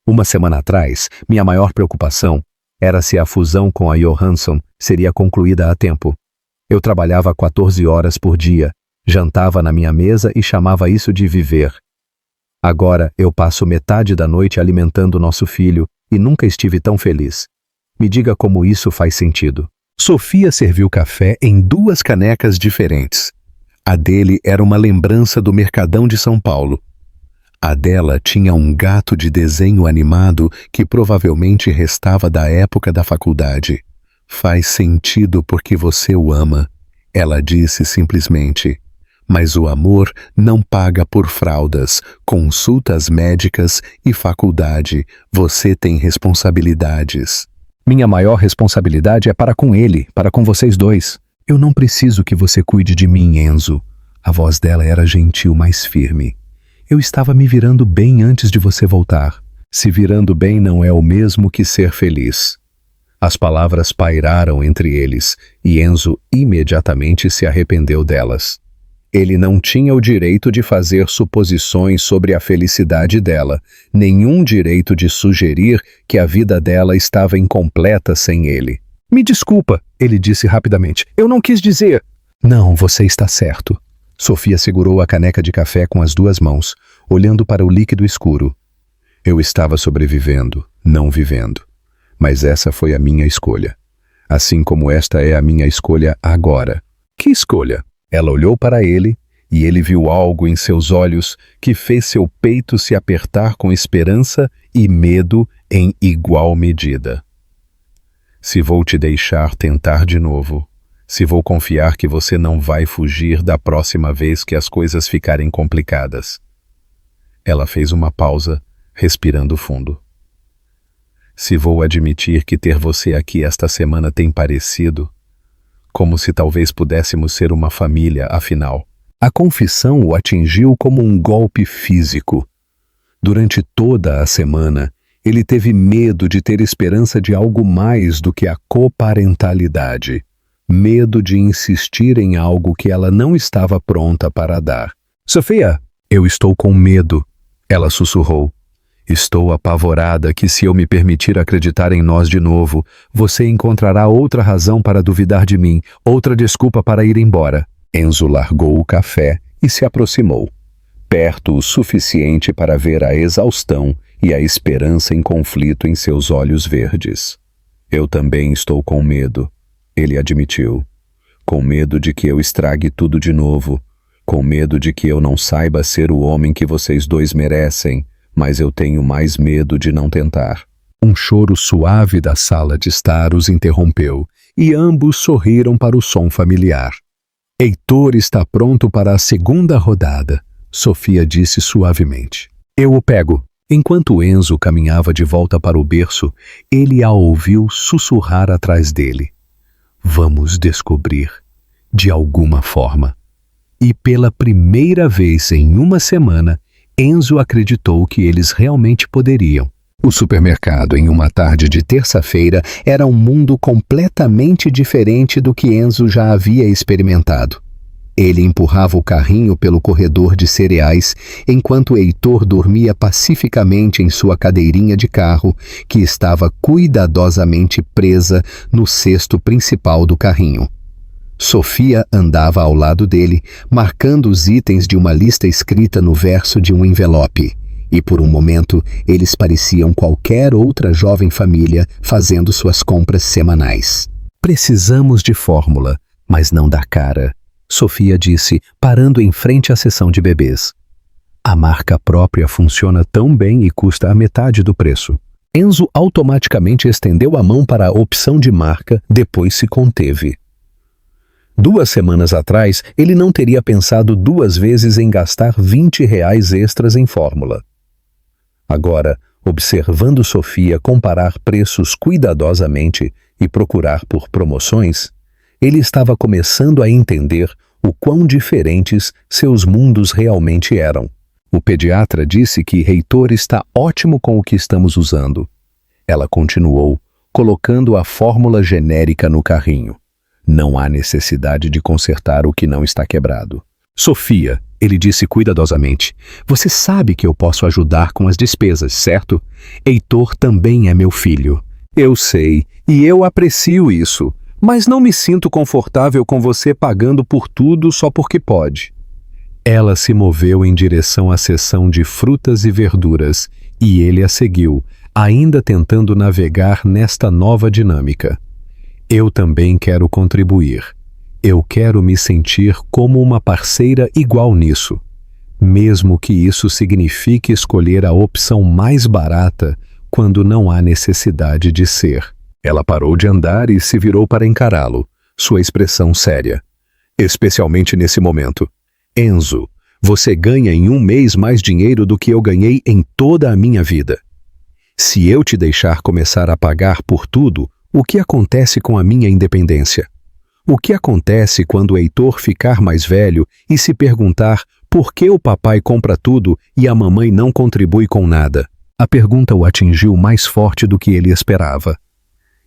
[SPEAKER 1] Uma semana atrás, minha maior preocupação era se a fusão com a Johansson seria concluída a tempo. Eu trabalhava 14 horas por dia, jantava na minha mesa e chamava isso de viver. Agora eu passo metade da noite alimentando nosso filho e nunca estive tão feliz. Me diga como isso faz sentido. Sofia serviu café em 2 canecas diferentes. A dele era uma lembrança do Mercadão de São Paulo. A dela tinha um gato de desenho animado que provavelmente restava da época da faculdade. Faz sentido porque você o ama, ela disse simplesmente. Mas o amor não paga por fraldas, consultas médicas e faculdade. Você tem responsabilidades. Minha maior responsabilidade é para com ele, para com vocês dois. Eu não preciso que você cuide de mim, Enzo. A voz dela era gentil, mas firme. Eu estava me virando bem antes de você voltar. Se virando bem não é o mesmo que ser feliz. As palavras pairaram entre eles, e Enzo imediatamente se arrependeu delas. Ele não tinha o direito de fazer suposições sobre a felicidade dela, nenhum direito de sugerir que a vida dela estava incompleta sem ele. Me desculpa, ele disse rapidamente. Eu não quis dizer. Não, você está certo. Sofia segurou a caneca de café com as 2 mãos, olhando para o líquido escuro. Eu estava sobrevivendo, não vivendo. Mas essa foi a minha escolha. Assim como esta é a minha escolha agora. Que escolha? Ela olhou para ele e ele viu algo em seus olhos que fez seu peito se apertar com esperança e medo em igual medida. Se vou te deixar tentar de novo, se vou confiar que você não vai fugir da próxima vez que as coisas ficarem complicadas. Ela fez uma pausa, respirando fundo. Se vou admitir que ter você aqui esta semana tem parecido, como se talvez pudéssemos ser uma família, afinal. A confissão o atingiu como um golpe físico. Durante toda a semana, ele teve medo de ter esperança de algo mais do que a coparentalidade. Medo de insistir em algo que ela não estava pronta para dar. Sofia, eu estou com medo, ela sussurrou. Estou apavorada que se eu me permitir acreditar em nós de novo, você encontrará outra razão para duvidar de mim, outra desculpa para ir embora. Enzo largou o café e se aproximou, perto o suficiente para ver a exaustão e a esperança em conflito em seus olhos verdes. Eu também estou com medo, ele admitiu. Com medo de que eu estrague tudo de novo, com medo de que eu não saiba ser o homem que vocês dois merecem, mas eu tenho mais medo de não tentar. Um choro suave da sala de estar os interrompeu, e ambos sorriram para o som familiar. Heitor está pronto para a 2ª rodada, Sofia disse suavemente. Eu o pego. Enquanto Enzo caminhava de volta para o berço, ele a ouviu sussurrar atrás dele. Vamos descobrir, de alguma forma. E pela primeira vez em uma semana, Enzo acreditou que eles realmente poderiam. O supermercado, em uma tarde de terça-feira, era um mundo completamente diferente do que Enzo já havia experimentado. Ele empurrava o carrinho pelo corredor de cereais, enquanto Heitor dormia pacificamente em sua cadeirinha de carro, que estava cuidadosamente presa no cesto principal do carrinho. Sofia andava ao lado dele, marcando os itens de uma lista escrita no verso de um envelope, e por um momento eles pareciam qualquer outra jovem família fazendo suas compras semanais. Precisamos de fórmula, mas não da cara,
[SPEAKER 2] Sofia disse, parando em frente à seção de bebês. A marca própria funciona tão bem e custa a metade do preço. Enzo automaticamente estendeu a mão para a opção de marca, depois se conteve. 2 semanas atrás, ele não teria pensado 2 vezes em gastar R$ 20 extras em fórmula. Agora, observando Sofia comparar preços cuidadosamente e procurar por promoções, ele estava começando a entender o quão diferentes seus mundos realmente eram. O pediatra disse que Heitor está ótimo com o que estamos usando. Ela continuou, colocando a fórmula genérica no carrinho. Não há necessidade de consertar o que não está quebrado. Sofia, ele disse cuidadosamente, você sabe que eu posso ajudar com as despesas, certo? Heitor também é meu filho. Eu sei, e eu aprecio isso, mas não me sinto confortável com você pagando por tudo só porque pode. Ela se moveu em direção à seção de frutas e verduras, e ele a seguiu, ainda tentando navegar nesta nova dinâmica. Eu também quero contribuir. Eu quero me sentir como uma parceira igual nisso, mesmo que isso signifique escolher a opção mais barata quando não há necessidade de ser. Ela parou de andar e se virou para encará-lo, sua expressão séria. Especialmente nesse momento. Enzo, você ganha em 1 mês mais dinheiro do que eu ganhei em toda a minha vida. Se eu te deixar começar a pagar por tudo, o que acontece com a minha independência? O que acontece quando o Heitor ficar mais velho e se perguntar por que o papai compra tudo e a mamãe não contribui com nada? A pergunta o atingiu mais forte do que ele esperava.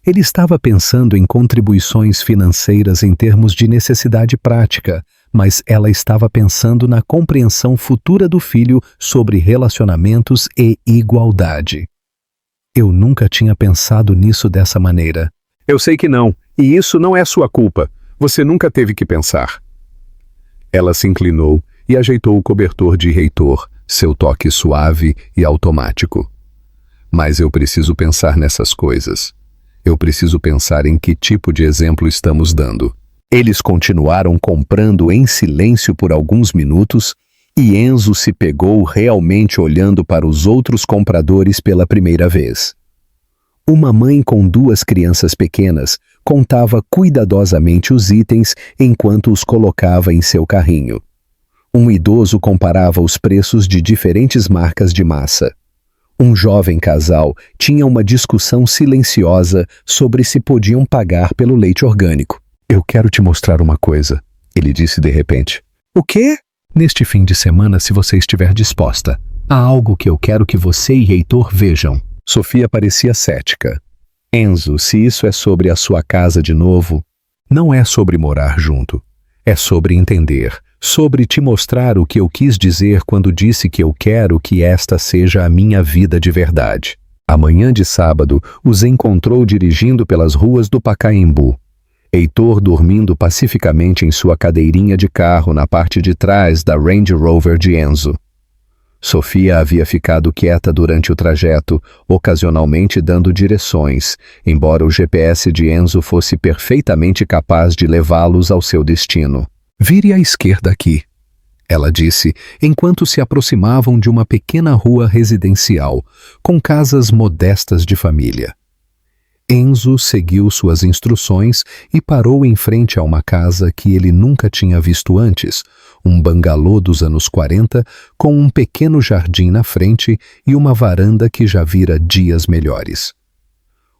[SPEAKER 2] Ele estava pensando em contribuições financeiras em termos de necessidade prática, mas ela estava pensando na compreensão futura do filho sobre relacionamentos e igualdade. Eu nunca tinha pensado nisso dessa maneira. Eu sei que não, e isso não é sua culpa. Você nunca teve que pensar. Ela se inclinou e ajeitou o cobertor de Heitor, seu toque suave e automático. Mas eu preciso pensar nessas coisas. Eu preciso pensar em que tipo de exemplo estamos dando. Eles continuaram comprando em silêncio por alguns minutos e Enzo se pegou realmente olhando para os outros compradores pela primeira vez. Uma mãe com 2 crianças pequenas contava cuidadosamente os itens enquanto os colocava em seu carrinho. Um idoso comparava os preços de diferentes marcas de massa. Um jovem casal tinha uma discussão silenciosa sobre se podiam pagar pelo leite orgânico. Eu quero te mostrar uma coisa, ele disse de repente. O quê? Neste fim de semana, se você estiver disposta, há algo que eu quero que você e Heitor vejam. Sofia parecia cética. Enzo, se isso é sobre a sua casa de novo, não é sobre morar junto. É sobre entender, sobre te mostrar o que eu quis dizer quando disse que eu quero que esta seja a minha vida de verdade. A manhã de sábado, os encontrou dirigindo pelas ruas do Pacaembu. Heitor dormindo pacificamente em sua cadeirinha de carro na parte de trás da Range Rover de Enzo. Sofia havia ficado quieta durante o trajeto, ocasionalmente dando direções, embora o GPS de Enzo fosse perfeitamente capaz de levá-los ao seu destino. Vire à esquerda aqui, ela disse, enquanto se aproximavam de uma pequena rua residencial, com casas modestas de família. Enzo seguiu suas instruções e parou em frente a uma casa que ele nunca tinha visto antes, um bangalô dos anos 40, com um pequeno jardim na frente e uma varanda que já vira dias melhores.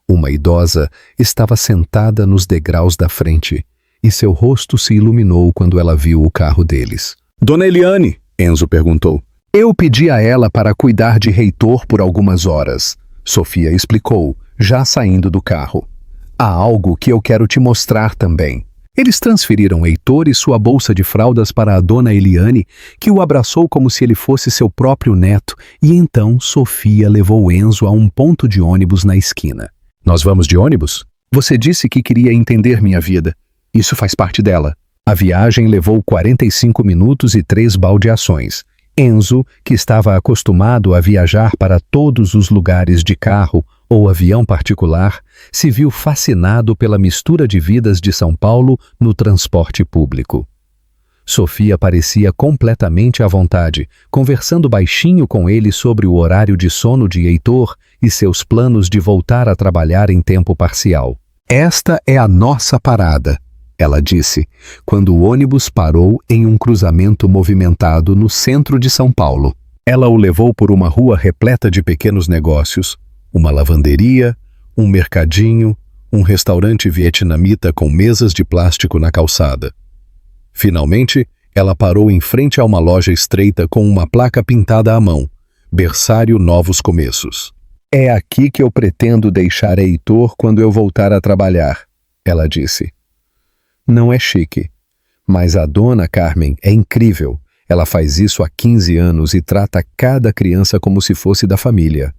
[SPEAKER 2] Uma idosa estava sentada nos degraus da frente, e seu rosto se iluminou quando ela viu o carro deles. Dona Eliane, Enzo perguntou. Eu pedi a ela para cuidar de Heitor por algumas horas, Sofia explicou, já saindo do carro. Há algo que eu quero te mostrar também. Eles transferiram Heitor e sua bolsa de fraldas para a dona Eliane, que o abraçou como se ele fosse seu próprio neto, e então Sofia levou Enzo a um ponto de ônibus na esquina. Nós vamos de ônibus? Você disse que queria entender minha vida. Isso faz parte dela. A viagem levou 45 minutos e 3 baldeações. Enzo, que estava acostumado a viajar para todos os lugares de carro ou avião particular, se viu fascinado pela mistura de vidas de São Paulo no transporte público. Sofia parecia completamente à vontade, conversando baixinho com ele sobre o horário de sono de Heitor e seus planos de voltar a trabalhar em tempo parcial. "Esta é a nossa parada", ela disse, quando o ônibus parou em um cruzamento movimentado no centro de São Paulo. Ela o levou por uma rua repleta de pequenos negócios, uma lavanderia, um mercadinho, um restaurante vietnamita com mesas de plástico na calçada. Finalmente, ela parou em frente a uma loja estreita com uma placa pintada à mão, Berçário Novos Começos. "É aqui que eu pretendo deixar Heitor quando eu voltar a trabalhar", ela disse. "Não é chique, mas a dona Carmen é incrível. Ela faz isso há 15 anos e trata cada criança como se fosse da família."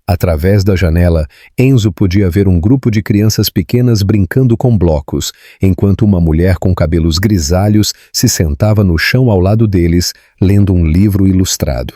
[SPEAKER 2] Através da janela, Enzo podia ver um grupo de crianças pequenas brincando com blocos, enquanto uma mulher com cabelos grisalhos se sentava no chão ao lado deles, lendo um livro ilustrado.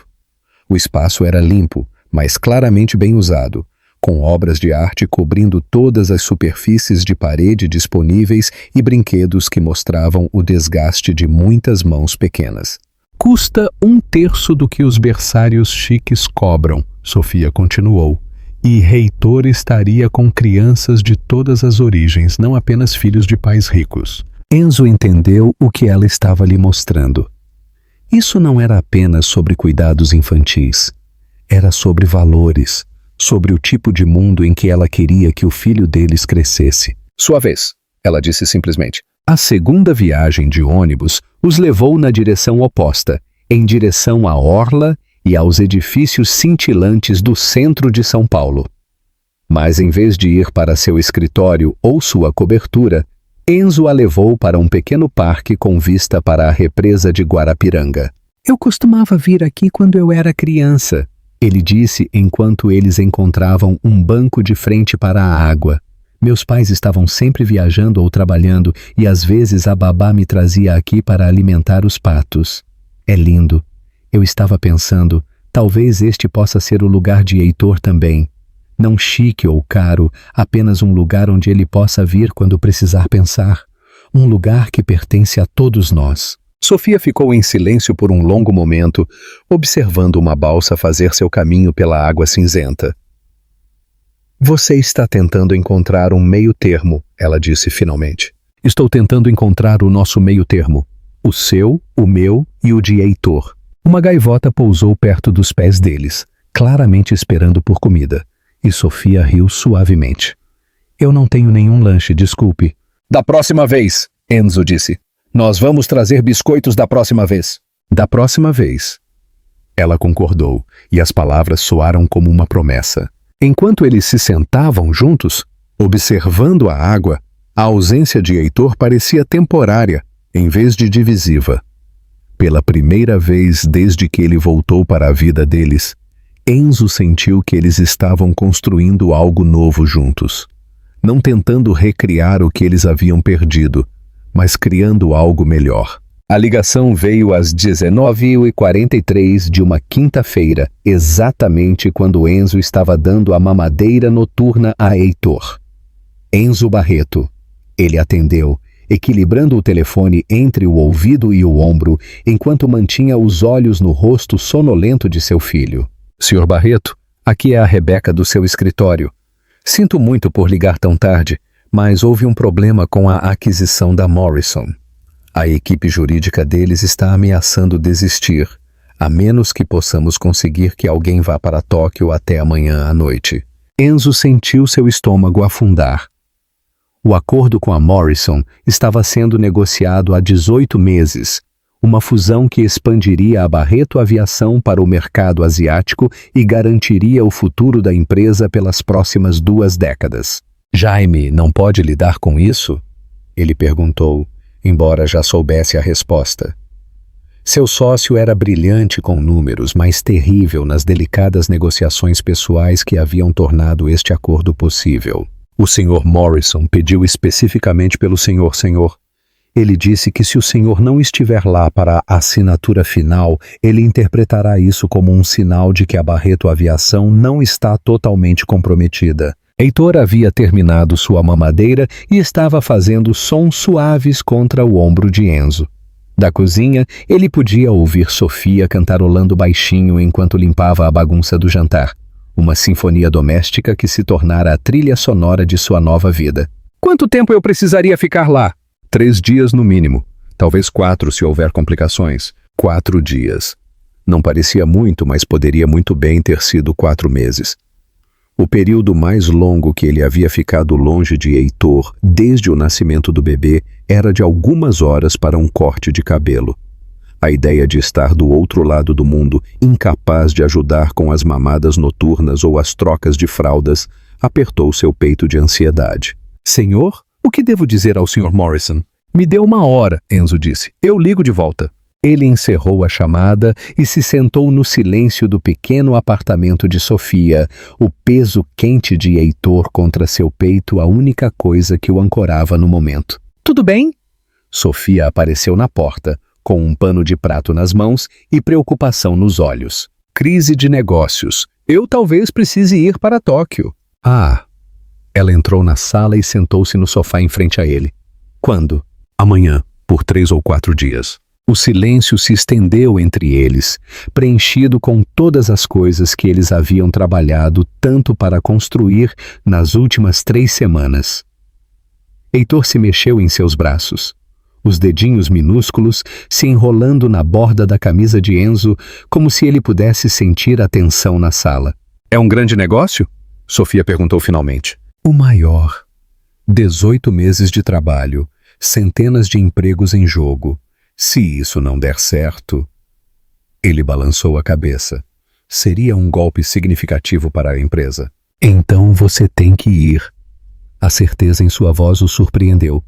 [SPEAKER 2] O espaço era limpo, mas claramente bem usado, com obras de arte cobrindo todas as superfícies de parede disponíveis e brinquedos que mostravam o desgaste de muitas mãos pequenas. "Custa 1/3 do que os berçários chiques cobram", Sofia continuou, "e Heitor estaria com crianças de todas as origens, não apenas filhos de pais ricos." Enzo entendeu o que ela estava lhe mostrando. Isso não era apenas sobre cuidados infantis. Era sobre valores, sobre o tipo de mundo em que ela queria que o filho deles crescesse. "Sua vez", ela disse simplesmente. A segunda viagem de ônibus os levou na direção oposta, em direção à orla e aos edifícios cintilantes do centro de São Paulo. Mas em vez de ir para seu escritório ou sua cobertura, Enzo a levou para um pequeno parque com vista para a represa de Guarapiranga. "Eu costumava vir aqui quando eu era criança", ele disse enquanto eles encontravam um banco de frente para a água. "Meus pais estavam sempre viajando ou trabalhando e às vezes a babá me trazia aqui para alimentar os patos. É lindo. Eu estava pensando, talvez este possa ser o lugar de Heitor também. Não chique ou caro, apenas um lugar onde ele possa vir quando precisar pensar. Um lugar que pertence a todos nós." Sofia ficou em silêncio por um longo momento, observando uma balsa fazer seu caminho pela água cinzenta. "Você está tentando encontrar um meio-termo", ela disse finalmente. "Estou tentando encontrar o nosso meio-termo. O seu, o meu e o de Heitor." Uma gaivota pousou perto dos pés deles, claramente esperando por comida, e Sofia riu suavemente. "Eu não tenho nenhum lanche, desculpe." "Da próxima vez", Enzo disse. "Nós vamos trazer biscoitos da próxima vez." "Da próxima vez." Ela concordou, e as palavras soaram como uma promessa. Enquanto eles se sentavam juntos, observando a água, a ausência de Heitor parecia temporária, em vez de divisiva. Pela primeira vez desde que ele voltou para a vida deles, Enzo sentiu que eles estavam construindo algo novo juntos. Não tentando recriar o que eles haviam perdido, mas criando algo melhor. A ligação veio às 19h43 de uma quinta-feira, exatamente quando Enzo estava dando a mamadeira noturna a Heitor. Enzo Barreto. Ele atendeu, equilibrando o telefone entre o ouvido e o ombro, enquanto mantinha os olhos no rosto sonolento de seu filho. "Sr. Barreto, aqui é a Rebeca do seu escritório. Sinto muito por ligar tão tarde, mas houve um problema com a aquisição da Morrison. A equipe jurídica deles está ameaçando desistir, a menos que possamos conseguir que alguém vá para Tóquio até amanhã à noite." Enzo sentiu seu estômago afundar. O acordo com a Morrison estava sendo negociado há 18 meses, uma fusão que expandiria a Barreto Aviação para o mercado asiático e garantiria o futuro da empresa pelas próximas 2 décadas. "Jaime não pode lidar com isso?" ele perguntou, embora já soubesse a resposta. Seu sócio era brilhante com números, mas terrível nas delicadas negociações pessoais que haviam tornado este acordo possível. "O Sr. Morrison pediu especificamente pelo senhor. Ele disse que se o senhor não estiver lá para a assinatura final, ele interpretará isso como um sinal de que a Barreto Aviação não está totalmente comprometida." Heitor havia terminado sua mamadeira e estava fazendo sons suaves contra o ombro de Enzo. Da cozinha, ele podia ouvir Sofia cantarolando baixinho enquanto limpava a bagunça do jantar. Uma sinfonia doméstica que se tornara a trilha sonora de sua nova vida.
[SPEAKER 1] Quanto tempo eu precisaria ficar lá? 3 dias no mínimo. Talvez 4 se houver complicações. 4 dias. Não parecia muito, mas poderia muito bem ter sido 4 meses. O período mais longo que ele havia ficado longe de Heitor desde o nascimento do bebê era de algumas horas para um corte de cabelo. A ideia de estar do outro lado do mundo, incapaz de ajudar com as mamadas noturnas ou as trocas de fraldas, apertou seu peito de ansiedade.
[SPEAKER 2] Senhor, o que devo dizer ao Sr. Morrison?
[SPEAKER 1] Me dê 1 hora, Enzo disse. Eu ligo de volta.
[SPEAKER 2] Ele encerrou a chamada e se sentou no silêncio do pequeno apartamento de Sofia, o peso quente de Heitor contra seu peito a única coisa que o ancorava no momento.
[SPEAKER 1] Tudo bem?
[SPEAKER 2] Sofia apareceu na porta, com um pano de prato nas mãos e preocupação nos olhos.
[SPEAKER 1] Crise de negócios. Eu talvez precise ir para Tóquio.
[SPEAKER 2] Ah! Ela entrou na sala e sentou-se no sofá em frente a ele. Quando?
[SPEAKER 1] Amanhã, por 3 ou 4 dias.
[SPEAKER 2] O silêncio se estendeu entre eles, preenchido com todas as coisas que eles haviam trabalhado tanto para construir nas últimas 3 semanas. Heitor se mexeu em seus braços, os dedinhos minúsculos se enrolando na borda da camisa de Enzo, como se ele pudesse sentir a tensão na sala.
[SPEAKER 1] É um grande negócio? Sofia perguntou finalmente.
[SPEAKER 2] O maior. 18 meses de trabalho, centenas de empregos em jogo. Se isso não der certo... Ele balançou a cabeça. Seria um golpe significativo para a empresa. Então você tem que ir. A certeza em sua voz o surpreendeu.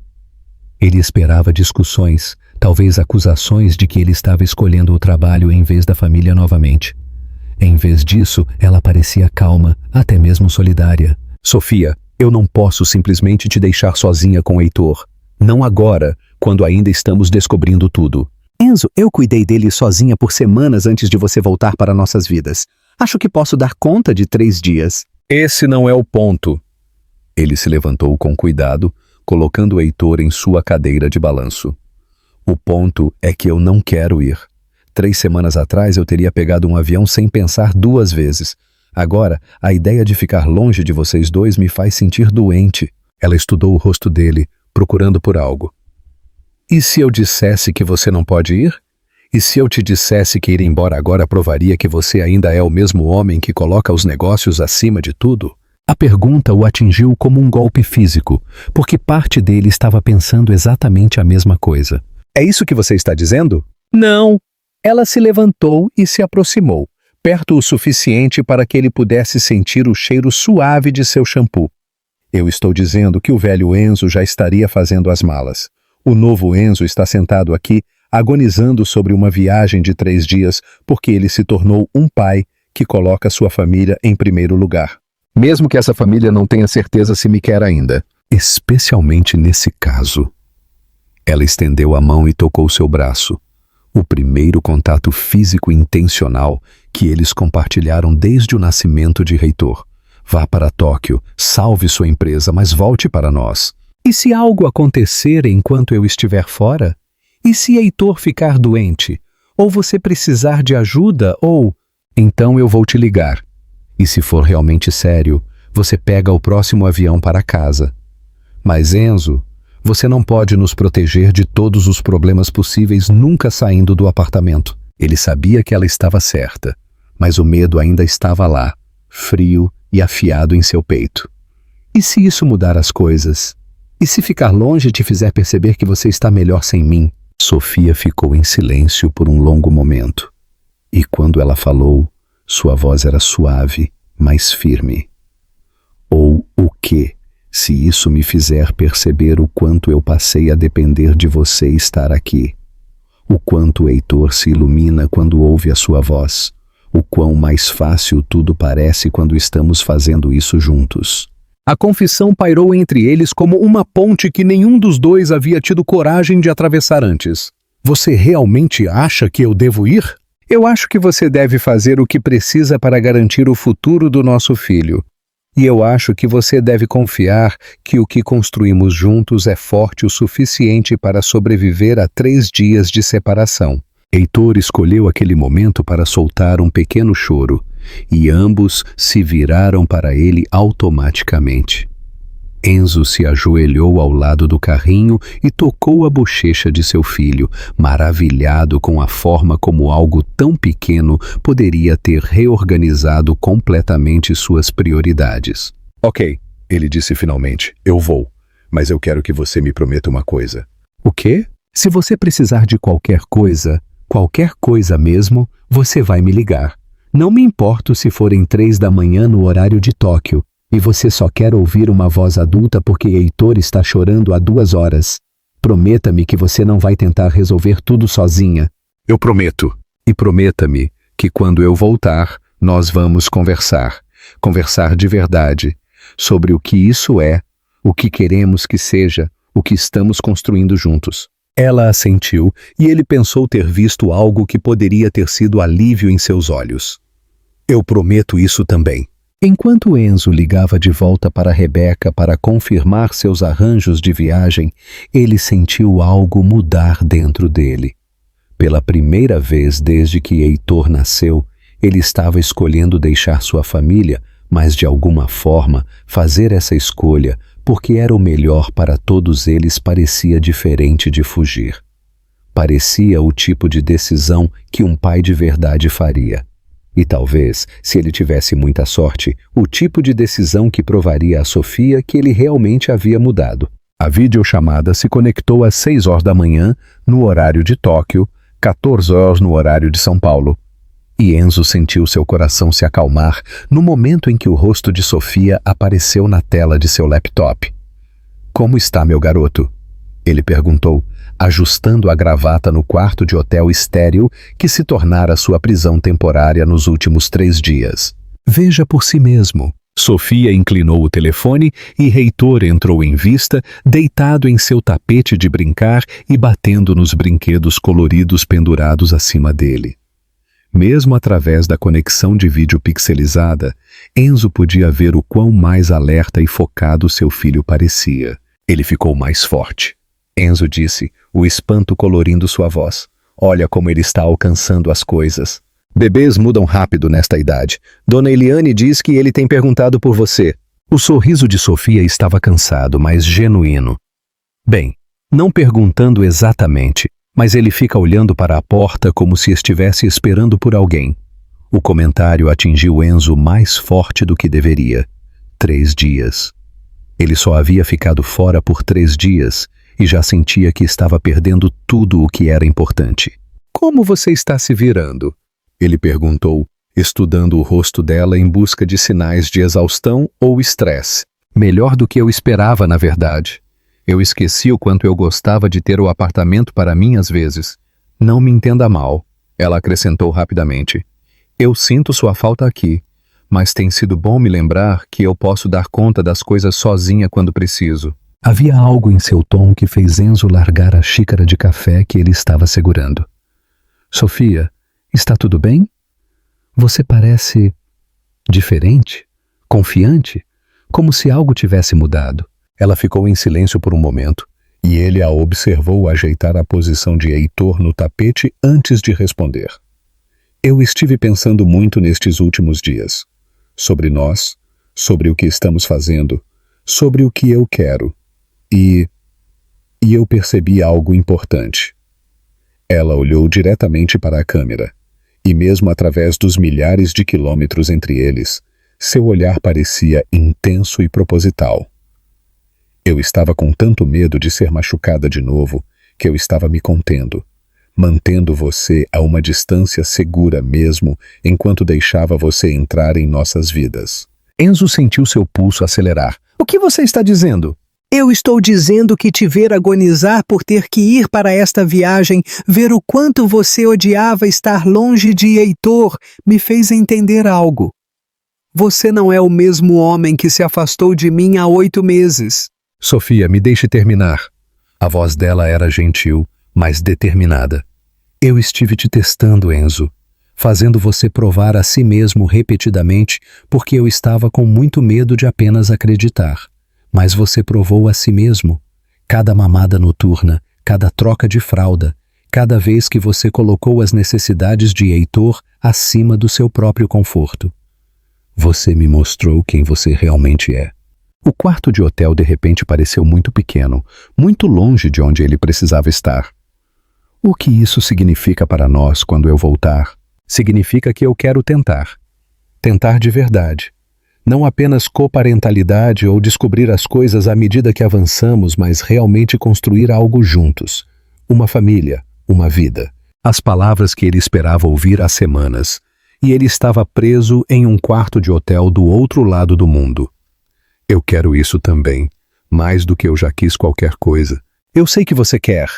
[SPEAKER 2] Ele esperava discussões, talvez acusações de que ele estava escolhendo o trabalho em vez da família novamente. Em vez disso, ela parecia calma, até mesmo solidária.
[SPEAKER 1] Sofia, eu não posso simplesmente te deixar sozinha com Heitor. Não agora, quando ainda estamos descobrindo tudo.
[SPEAKER 3] Enzo, eu cuidei dele sozinha por semanas antes de você voltar para nossas vidas. Acho que posso dar conta de 3 dias.
[SPEAKER 1] Esse não é o ponto.
[SPEAKER 2] Ele se levantou com cuidado, colocando Heitor em sua cadeira de balanço. O ponto é que eu não quero ir. 3 semanas atrás eu teria pegado um avião sem pensar 2 vezes. Agora, a ideia de ficar longe de vocês dois me faz sentir doente. Ela estudou o rosto dele, procurando por algo. E se eu dissesse que você não pode ir? E se eu te dissesse que ir embora agora provaria que você ainda é o mesmo homem que coloca os negócios acima de tudo? A pergunta o atingiu como um golpe físico, porque parte dele estava pensando exatamente a mesma coisa.
[SPEAKER 1] É isso que você está dizendo?
[SPEAKER 2] Não. Ela se levantou e se aproximou, perto o suficiente para que ele pudesse sentir o cheiro suave de seu shampoo. Eu estou dizendo que o velho Enzo já estaria fazendo as malas. O novo Enzo está sentado aqui, agonizando sobre uma viagem de 3 dias, porque ele se tornou um pai que coloca sua família em primeiro lugar.
[SPEAKER 1] Mesmo que essa família não tenha certeza se me quer ainda.
[SPEAKER 2] Especialmente nesse caso. Ela estendeu a mão e tocou seu braço. O primeiro contato físico intencional que eles compartilharam desde o nascimento de Heitor. Vá para Tóquio, salve sua empresa, mas volte para nós. E se algo acontecer enquanto eu estiver fora? E se Heitor ficar doente? Ou você precisar de ajuda? Ou... Então eu vou te ligar. E se for realmente sério, você pega o próximo avião para casa. Mas Enzo, você não pode nos proteger de todos os problemas possíveis nunca saindo do apartamento. Ele sabia que ela estava certa, mas o medo ainda estava lá, frio e afiado em seu peito. E se isso mudar as coisas? E se ficar longe te fizer perceber que você está melhor sem mim? Sofia ficou em silêncio por um longo momento. E quando ela falou, sua voz era suave, mas firme. Ou o quê? Se isso me fizer perceber o quanto eu passei a depender de você estar aqui. O quanto Heitor se ilumina quando ouve a sua voz. O quão mais fácil tudo parece quando estamos fazendo isso juntos.
[SPEAKER 1] A confissão pairou entre eles como uma ponte que nenhum dos dois havia tido coragem de atravessar antes. Você realmente acha que eu devo ir? Eu acho que você deve fazer o que precisa para garantir o futuro do nosso filho. E eu acho que você deve confiar que o que construímos juntos é forte o suficiente para sobreviver a 3 dias de separação.
[SPEAKER 2] Heitor escolheu aquele momento para soltar um pequeno choro, e ambos se viraram para ele automaticamente. Enzo se ajoelhou ao lado do carrinho e tocou a bochecha de seu filho, maravilhado com a forma como algo tão pequeno poderia ter reorganizado completamente suas prioridades.
[SPEAKER 1] Ok, ele disse finalmente, eu vou, mas eu quero que você me prometa uma coisa.
[SPEAKER 2] O quê? Se você precisar de qualquer coisa mesmo, você vai me ligar. Não me importo se forem 3 da manhã no horário de Tóquio, e você só quer ouvir uma voz adulta porque Heitor está chorando há 2 horas. Prometa-me que você não vai tentar resolver tudo sozinha.
[SPEAKER 1] Eu prometo. E prometa-me que quando eu voltar, nós vamos conversar. Conversar de verdade. Sobre o que isso é, o que queremos que seja, o que estamos construindo juntos.
[SPEAKER 2] Ela assentiu e ele pensou ter visto algo que poderia ter sido alívio em seus olhos.
[SPEAKER 1] Eu prometo isso também.
[SPEAKER 2] Enquanto Enzo ligava de volta para Rebeca para confirmar seus arranjos de viagem, ele sentiu algo mudar dentro dele. Pela primeira vez desde que Heitor nasceu, ele estava escolhendo deixar sua família, mas de alguma forma fazer essa escolha, porque era o melhor para todos eles, parecia diferente de fugir. Parecia o tipo de decisão que um pai de verdade faria. E talvez, se ele tivesse muita sorte, o tipo de decisão que provaria a Sofia que ele realmente havia mudado.
[SPEAKER 1] A videochamada se conectou às 6 horas da manhã, no horário de Tóquio, 14 horas no horário de São Paulo. E Enzo sentiu seu coração se acalmar no momento em que o rosto de Sofia apareceu na tela de seu laptop. Como está, meu garoto? Ele perguntou, ajustando a gravata no quarto de hotel estéril que se tornara sua prisão temporária nos últimos 3 dias.
[SPEAKER 2] Veja por si mesmo.
[SPEAKER 1] Sofia inclinou o telefone e Heitor entrou em vista, deitado em seu tapete de brincar e batendo nos brinquedos coloridos pendurados acima dele. Mesmo através da conexão de vídeo pixelizada, Enzo podia ver o quão mais alerta e focado seu filho parecia. Ele ficou mais forte. Enzo disse, o espanto colorindo sua voz. Olha como ele está alcançando as coisas. Bebês mudam rápido nesta idade. Dona Eliane diz que ele tem perguntado por você.
[SPEAKER 2] O sorriso de Sofia estava cansado, mas genuíno. Bem, não perguntando exatamente, mas ele fica olhando para a porta como se estivesse esperando por alguém. O comentário atingiu Enzo mais forte do que deveria. 3 dias. Ele só havia ficado fora por 3 dias e já sentia que estava perdendo tudo o que era importante.
[SPEAKER 1] Como você está se virando? Ele perguntou, estudando o rosto dela em busca de sinais de exaustão ou estresse. Melhor do que eu esperava, na verdade. Eu esqueci o quanto eu gostava de ter o apartamento para mim às vezes. Não me entenda mal, ela acrescentou rapidamente. Eu sinto sua falta aqui, mas tem sido bom me lembrar que eu posso dar conta das coisas sozinha quando preciso.
[SPEAKER 2] Havia algo em seu tom que fez Enzo largar a xícara de café que ele estava segurando. Sofia, está tudo bem? Você parece diferente, confiante, como se algo tivesse mudado.
[SPEAKER 1] Ela ficou em silêncio por um momento, e ele a observou ajeitar a posição de Heitor no tapete antes de responder. Eu estive pensando muito nestes últimos dias. Sobre nós, sobre o que estamos fazendo, sobre o que eu quero. E eu percebi algo importante. Ela olhou diretamente para a câmera, e mesmo através dos milhares de quilômetros entre eles, seu olhar parecia intenso e proposital. Eu estava com tanto medo de ser machucada de novo que eu estava me contendo, mantendo você a uma distância segura mesmo enquanto deixava você entrar em nossas vidas.
[SPEAKER 2] Enzo sentiu seu pulso acelerar.
[SPEAKER 1] O que você está dizendo?
[SPEAKER 4] Eu estou dizendo que te ver agonizar por ter que ir para esta viagem, ver o quanto você odiava estar longe de Heitor, me fez entender algo. Você não é o mesmo homem que se afastou de mim há 8 meses.
[SPEAKER 1] Sofia, me deixe terminar. A voz dela era gentil, mas determinada. Eu estive te testando, Enzo.
[SPEAKER 2] fazendo você provar a si mesmo repetidamente, porque eu estava com muito medo de apenas acreditar. Mas você provou a si mesmo. Cada mamada noturna, cada troca de fralda, cada vez que você colocou as necessidades de Heitor acima do seu próprio conforto. Você me mostrou quem você realmente é. O quarto de hotel de repente pareceu muito pequeno, muito longe de onde ele precisava estar. O que isso significa para nós quando eu voltar? Significa que eu quero tentar. Tentar de verdade. Não apenas coparentalidade ou descobrir as coisas à medida que avançamos, mas realmente construir algo juntos. Uma família, uma vida. As palavras que ele esperava ouvir há semanas. E ele estava preso em um quarto de hotel do outro lado do mundo. Eu quero isso também, mais do que eu já quis qualquer coisa. Eu sei que você quer.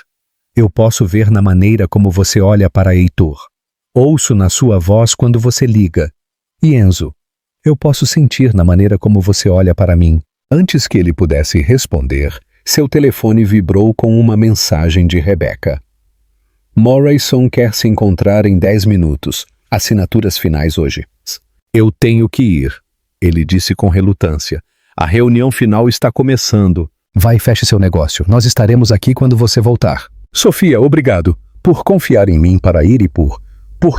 [SPEAKER 2] Eu posso ver na maneira como você olha para Heitor. Ouço na sua voz quando você liga. E Enzo, eu posso sentir na maneira como você olha para mim. Antes que ele pudesse responder, seu telefone vibrou com uma mensagem de Rebecca. Morrison quer se encontrar em 10 minutos. Assinaturas finais hoje. Eu tenho que ir, ele disse com relutância. A reunião final está começando. Vai e feche seu negócio. Nós estaremos aqui quando você voltar. Sofia, obrigado por confiar em mim para ir e por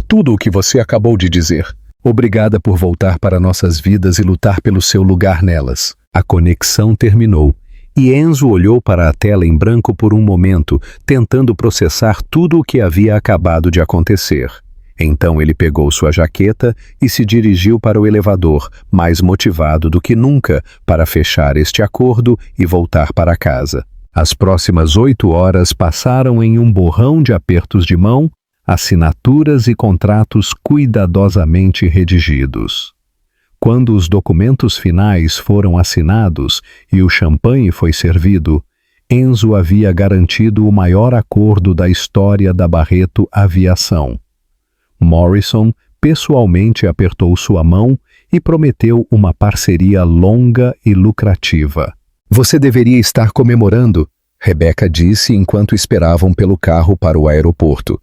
[SPEAKER 2] tudo o que você acabou de dizer. Obrigada por voltar para nossas vidas e lutar pelo seu lugar nelas. A conexão terminou e Enzo olhou para a tela em branco por um momento, tentando processar tudo o que havia acabado de acontecer. Então ele pegou sua jaqueta e se dirigiu para o elevador, mais motivado do que nunca para fechar este acordo e voltar para casa. As próximas 8 horas passaram em um borrão de apertos de mão, assinaturas e contratos cuidadosamente redigidos. Quando os documentos finais foram assinados e o champanhe foi servido, Enzo havia garantido o maior acordo da história da Barreto Aviação. Morrison pessoalmente apertou sua mão e prometeu uma parceria longa e lucrativa. Você deveria estar comemorando, Rebecca disse enquanto esperavam pelo carro para o aeroporto.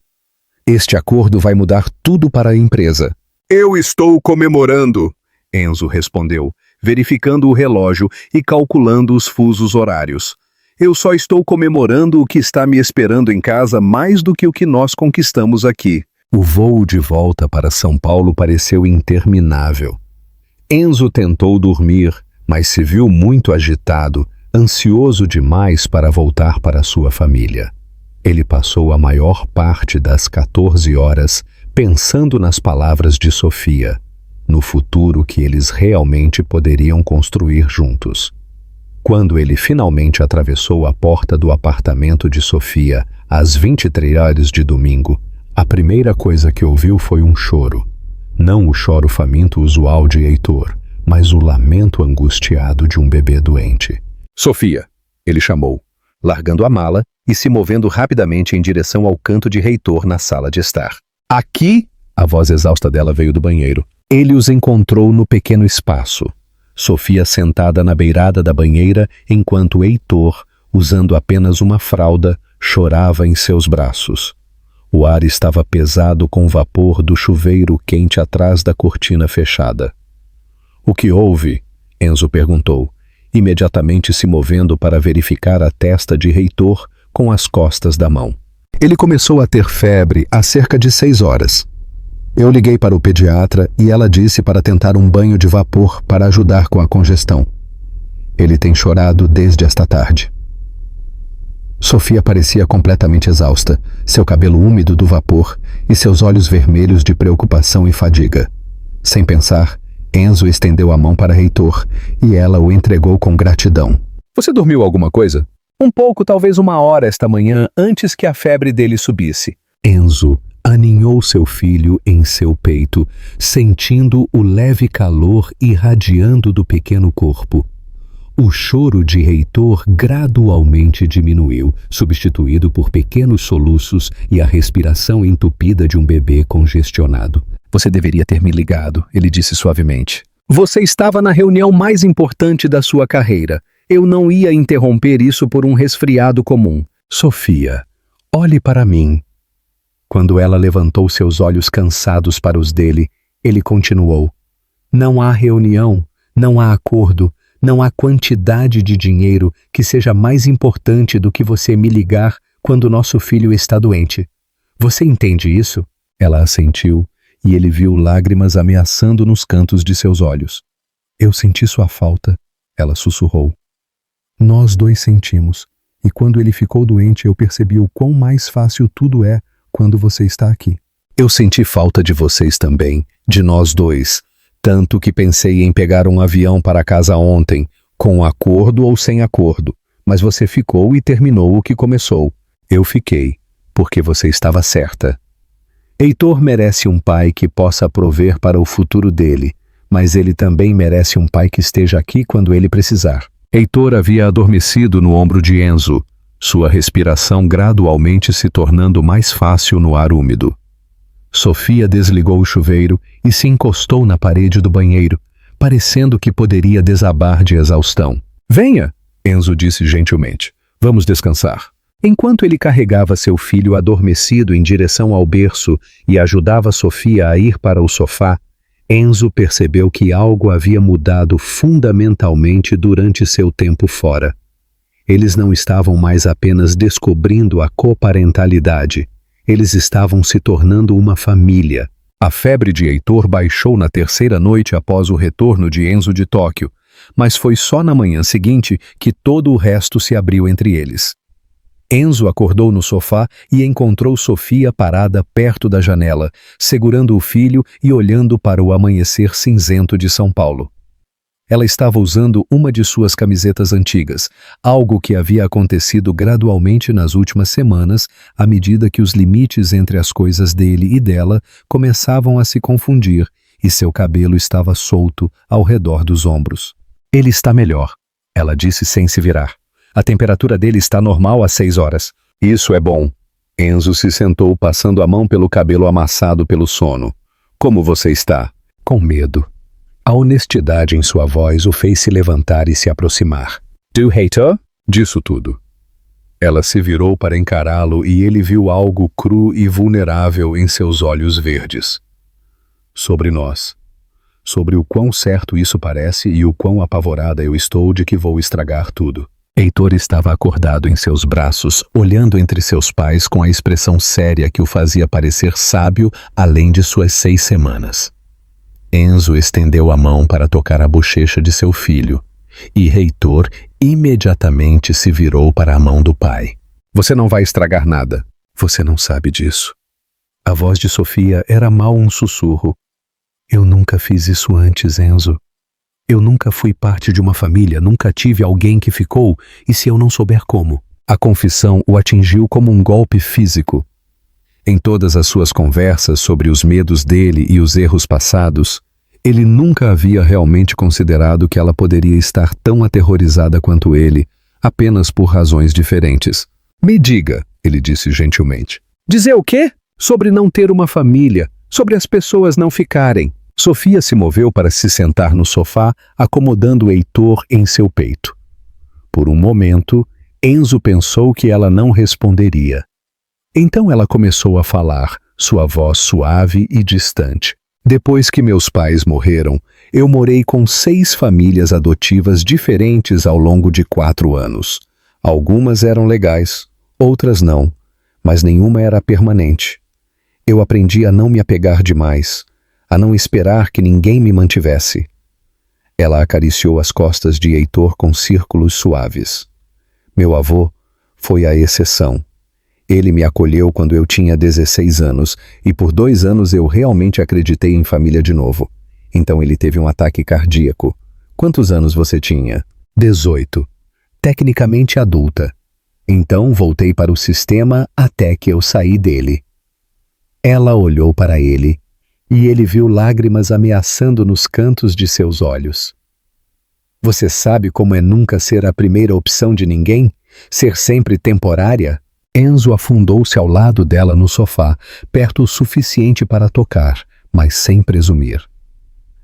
[SPEAKER 2] Este acordo vai mudar tudo para a empresa. Eu estou comemorando, Enzo respondeu, verificando o relógio e calculando os fusos horários. Eu só estou comemorando o que está me esperando em casa mais do que o que nós conquistamos aqui. O voo de volta para São Paulo pareceu interminável. Enzo tentou dormir, mas se viu muito agitado, ansioso demais para voltar para sua família. Ele passou a maior parte das 14 horas pensando nas palavras de Sofia, no futuro que eles realmente poderiam construir juntos. Quando ele finalmente atravessou a porta do apartamento de Sofia, às 23 horas de domingo, a primeira coisa que ouviu foi um choro. Não o choro faminto usual de Heitor, mas o lamento angustiado de um bebê doente. Sofia, ele chamou, largando a mala e se movendo rapidamente em direção ao canto de Heitor na sala de estar. Aqui, a voz exausta dela veio do banheiro. Ele os encontrou no pequeno espaço. Sofia sentada na beirada da banheira, enquanto Heitor, usando apenas uma fralda, chorava em seus braços. O ar estava pesado com o vapor do chuveiro quente atrás da cortina fechada. O que houve? Enzo perguntou, imediatamente se movendo para verificar a testa de Heitor com as costas da mão. Ele começou a ter febre há cerca de 6 horas. Eu liguei para o pediatra e ela disse para tentar um banho de vapor para ajudar com a congestão. Ele tem chorado desde esta tarde. Sofia parecia completamente exausta, seu cabelo úmido do vapor e seus olhos vermelhos de preocupação e fadiga. Sem pensar, Enzo estendeu a mão para Heitor e ela o entregou com gratidão. Você dormiu alguma coisa? Um pouco, talvez 1 hora esta manhã, antes que a febre dele subisse. Enzo aninhou seu filho em seu peito, sentindo o leve calor irradiando do pequeno corpo. O choro de Heitor gradualmente diminuiu, substituído por pequenos soluços e a respiração entupida de um bebê congestionado. Você deveria ter me ligado, ele disse suavemente. Você estava na reunião mais importante da sua carreira. Eu não ia interromper isso por um resfriado comum. Sofia, olhe para mim.
[SPEAKER 3] Quando ela levantou seus olhos cansados para os dele, ele continuou: Não há reunião, não há acordo, não há quantidade de dinheiro que seja mais importante do que você me ligar quando nosso filho está doente. Você entende isso? Ela assentiu, e ele viu lágrimas ameaçando nos cantos de seus olhos. Eu senti sua falta, ela sussurrou. Nós dois sentimos, e quando ele ficou doente eu percebi o quão mais fácil tudo é quando você está aqui. Eu senti falta de vocês também, de nós dois, tanto que pensei em pegar um avião para casa ontem, com acordo ou sem acordo, mas você ficou e terminou o que começou. Eu fiquei, porque você estava certa. Heitor merece um pai que possa prover para o futuro dele, mas ele também merece um pai que esteja aqui quando ele precisar. Heitor havia adormecido no ombro de Enzo, sua respiração gradualmente se tornando mais fácil no ar úmido. Sofia desligou o chuveiro e se encostou na parede do banheiro, parecendo que poderia desabar de exaustão. Venha, Enzo disse gentilmente. Vamos descansar. Enquanto ele carregava seu filho adormecido em direção ao berço e ajudava Sofia a ir para o sofá, Enzo percebeu que algo havia mudado fundamentalmente durante seu tempo fora. Eles não estavam mais apenas descobrindo a coparentalidade, eles estavam se tornando uma família. A febre de Heitor baixou na terceira noite após o retorno de Enzo de Tóquio, mas foi só na manhã seguinte que todo o resto se abriu entre eles. Enzo acordou no sofá e encontrou Sofia parada perto da janela, segurando o filho e olhando para o amanhecer cinzento de São Paulo. Ela estava usando uma de suas camisetas antigas, algo que havia acontecido gradualmente nas últimas semanas, à medida que os limites entre as coisas dele e dela começavam a se confundir e seu cabelo estava solto ao redor dos ombros. Ele está melhor, ela disse sem se virar. A temperatura dele está normal às 6 horas. Isso é bom. Enzo se sentou passando a mão pelo cabelo amassado pelo sono. Como você está? Com medo. A honestidade em sua voz o fez se levantar e se aproximar. Do Heitor? Disso tudo. Ela se virou para encará-lo e ele viu algo cru e vulnerável em seus olhos verdes. Sobre nós. Sobre o quão certo isso parece e o quão apavorada eu estou de que vou estragar tudo. Heitor estava acordado em seus braços, olhando entre seus pais com a expressão séria que o fazia parecer sábio além de suas 6 semanas. Enzo estendeu a mão para tocar a bochecha de seu filho, e Heitor imediatamente se virou para a mão do pai. Você não vai estragar nada. Você não sabe disso. A voz de Sofia era mal um sussurro. Eu nunca fiz isso antes, Enzo. Eu nunca fui parte de uma família, nunca tive alguém que ficou, e se eu não souber como? A confissão o atingiu como um golpe físico. Em todas as suas conversas sobre os medos dele e os erros passados, ele nunca havia realmente considerado que ela poderia estar tão aterrorizada quanto ele, apenas por razões diferentes. Me diga, ele disse gentilmente. Dizer o quê? Sobre não ter uma família, sobre as pessoas não ficarem. Sofia se moveu para se sentar no sofá, acomodando Heitor em seu peito. Por um momento, Enzo pensou que ela não responderia. Então ela começou a falar, sua voz suave e distante. Depois que meus pais morreram, eu morei com 6 famílias adotivas diferentes ao longo de 4 anos. Algumas eram legais, outras não, mas nenhuma era permanente. Eu aprendi a não me apegar demais, a não esperar que ninguém me mantivesse. Ela acariciou as costas de Heitor com círculos suaves. Meu avô foi a exceção. Ele me acolheu quando eu tinha 16 anos e por 2 anos eu realmente acreditei em família de novo. Então ele teve um ataque cardíaco. Quantos anos você tinha? 18. Tecnicamente adulta. Então voltei para o sistema até que eu saí dele. Ela olhou para ele e ele viu lágrimas ameaçando nos cantos de seus olhos. Você sabe como é nunca ser a primeira opção de ninguém? Ser sempre temporária? Enzo afundou-se ao lado dela no sofá, perto o suficiente para tocar, mas sem presumir.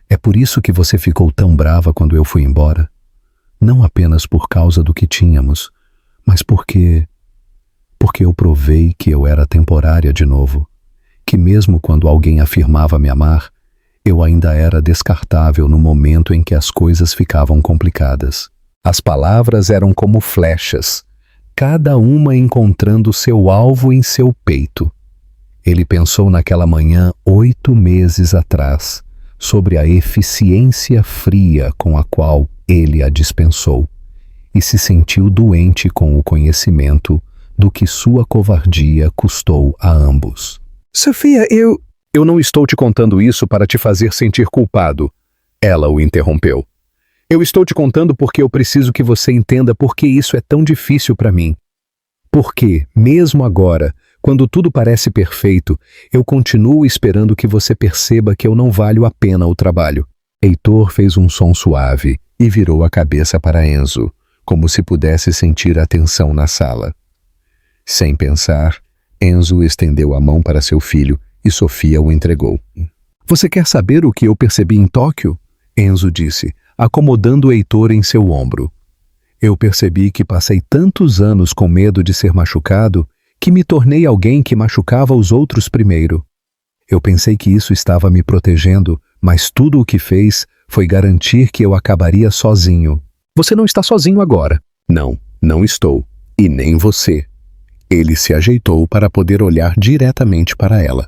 [SPEAKER 3] É por isso que você ficou tão brava quando eu fui embora? Não apenas por causa do que tínhamos, mas porque eu provei que eu era temporária de novo.
[SPEAKER 2] que mesmo quando alguém afirmava me amar, eu ainda era descartável no momento em que as coisas ficavam complicadas. As palavras eram como flechas, cada uma encontrando seu alvo em seu peito. Ele pensou naquela manhã 8 meses atrás, sobre a eficiência fria com a qual ele a dispensou, e se sentiu doente com o conhecimento do que sua covardia custou a ambos.
[SPEAKER 4] Sofia,
[SPEAKER 1] Eu não estou te contando isso para te fazer sentir culpado. Ela o interrompeu. Eu estou te contando porque eu preciso que você entenda por que isso é tão difícil para mim. Porque, mesmo agora, quando tudo parece perfeito, eu continuo esperando que você perceba que eu não valho a pena o trabalho.
[SPEAKER 2] Heitor fez um som suave e virou a cabeça para Enzo, como se pudesse sentir a tensão na sala. Sem pensar, Enzo estendeu a mão para seu filho e Sofia o entregou.
[SPEAKER 1] Você quer saber o que eu percebi em Tóquio?
[SPEAKER 2] Enzo disse, acomodando Heitor em seu ombro. Eu percebi que passei tantos anos com medo de ser machucado que me tornei alguém que machucava os outros primeiro. Eu pensei que isso estava me protegendo, mas tudo o que fez foi garantir que eu acabaria sozinho.
[SPEAKER 1] Você não está sozinho agora.
[SPEAKER 2] Não, não estou. E nem você. Ele se ajeitou para poder olhar diretamente para ela.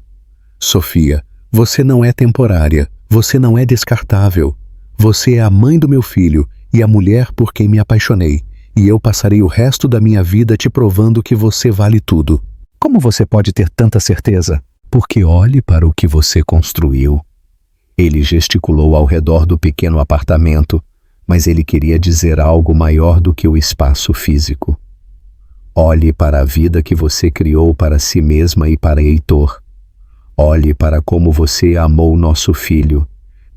[SPEAKER 2] Sofia, você não é temporária, você não é descartável. Você é a mãe do meu filho e a mulher por quem me apaixonei, e eu passarei o resto da minha vida te provando que você vale tudo.
[SPEAKER 1] Como você pode ter tanta certeza?
[SPEAKER 2] Porque olhe para o que você construiu. Ele gesticulou ao redor do pequeno apartamento, mas ele queria dizer algo maior do que o espaço físico. Olhe para a vida que você criou para si mesma e para Heitor. Olhe para como você amou nosso filho,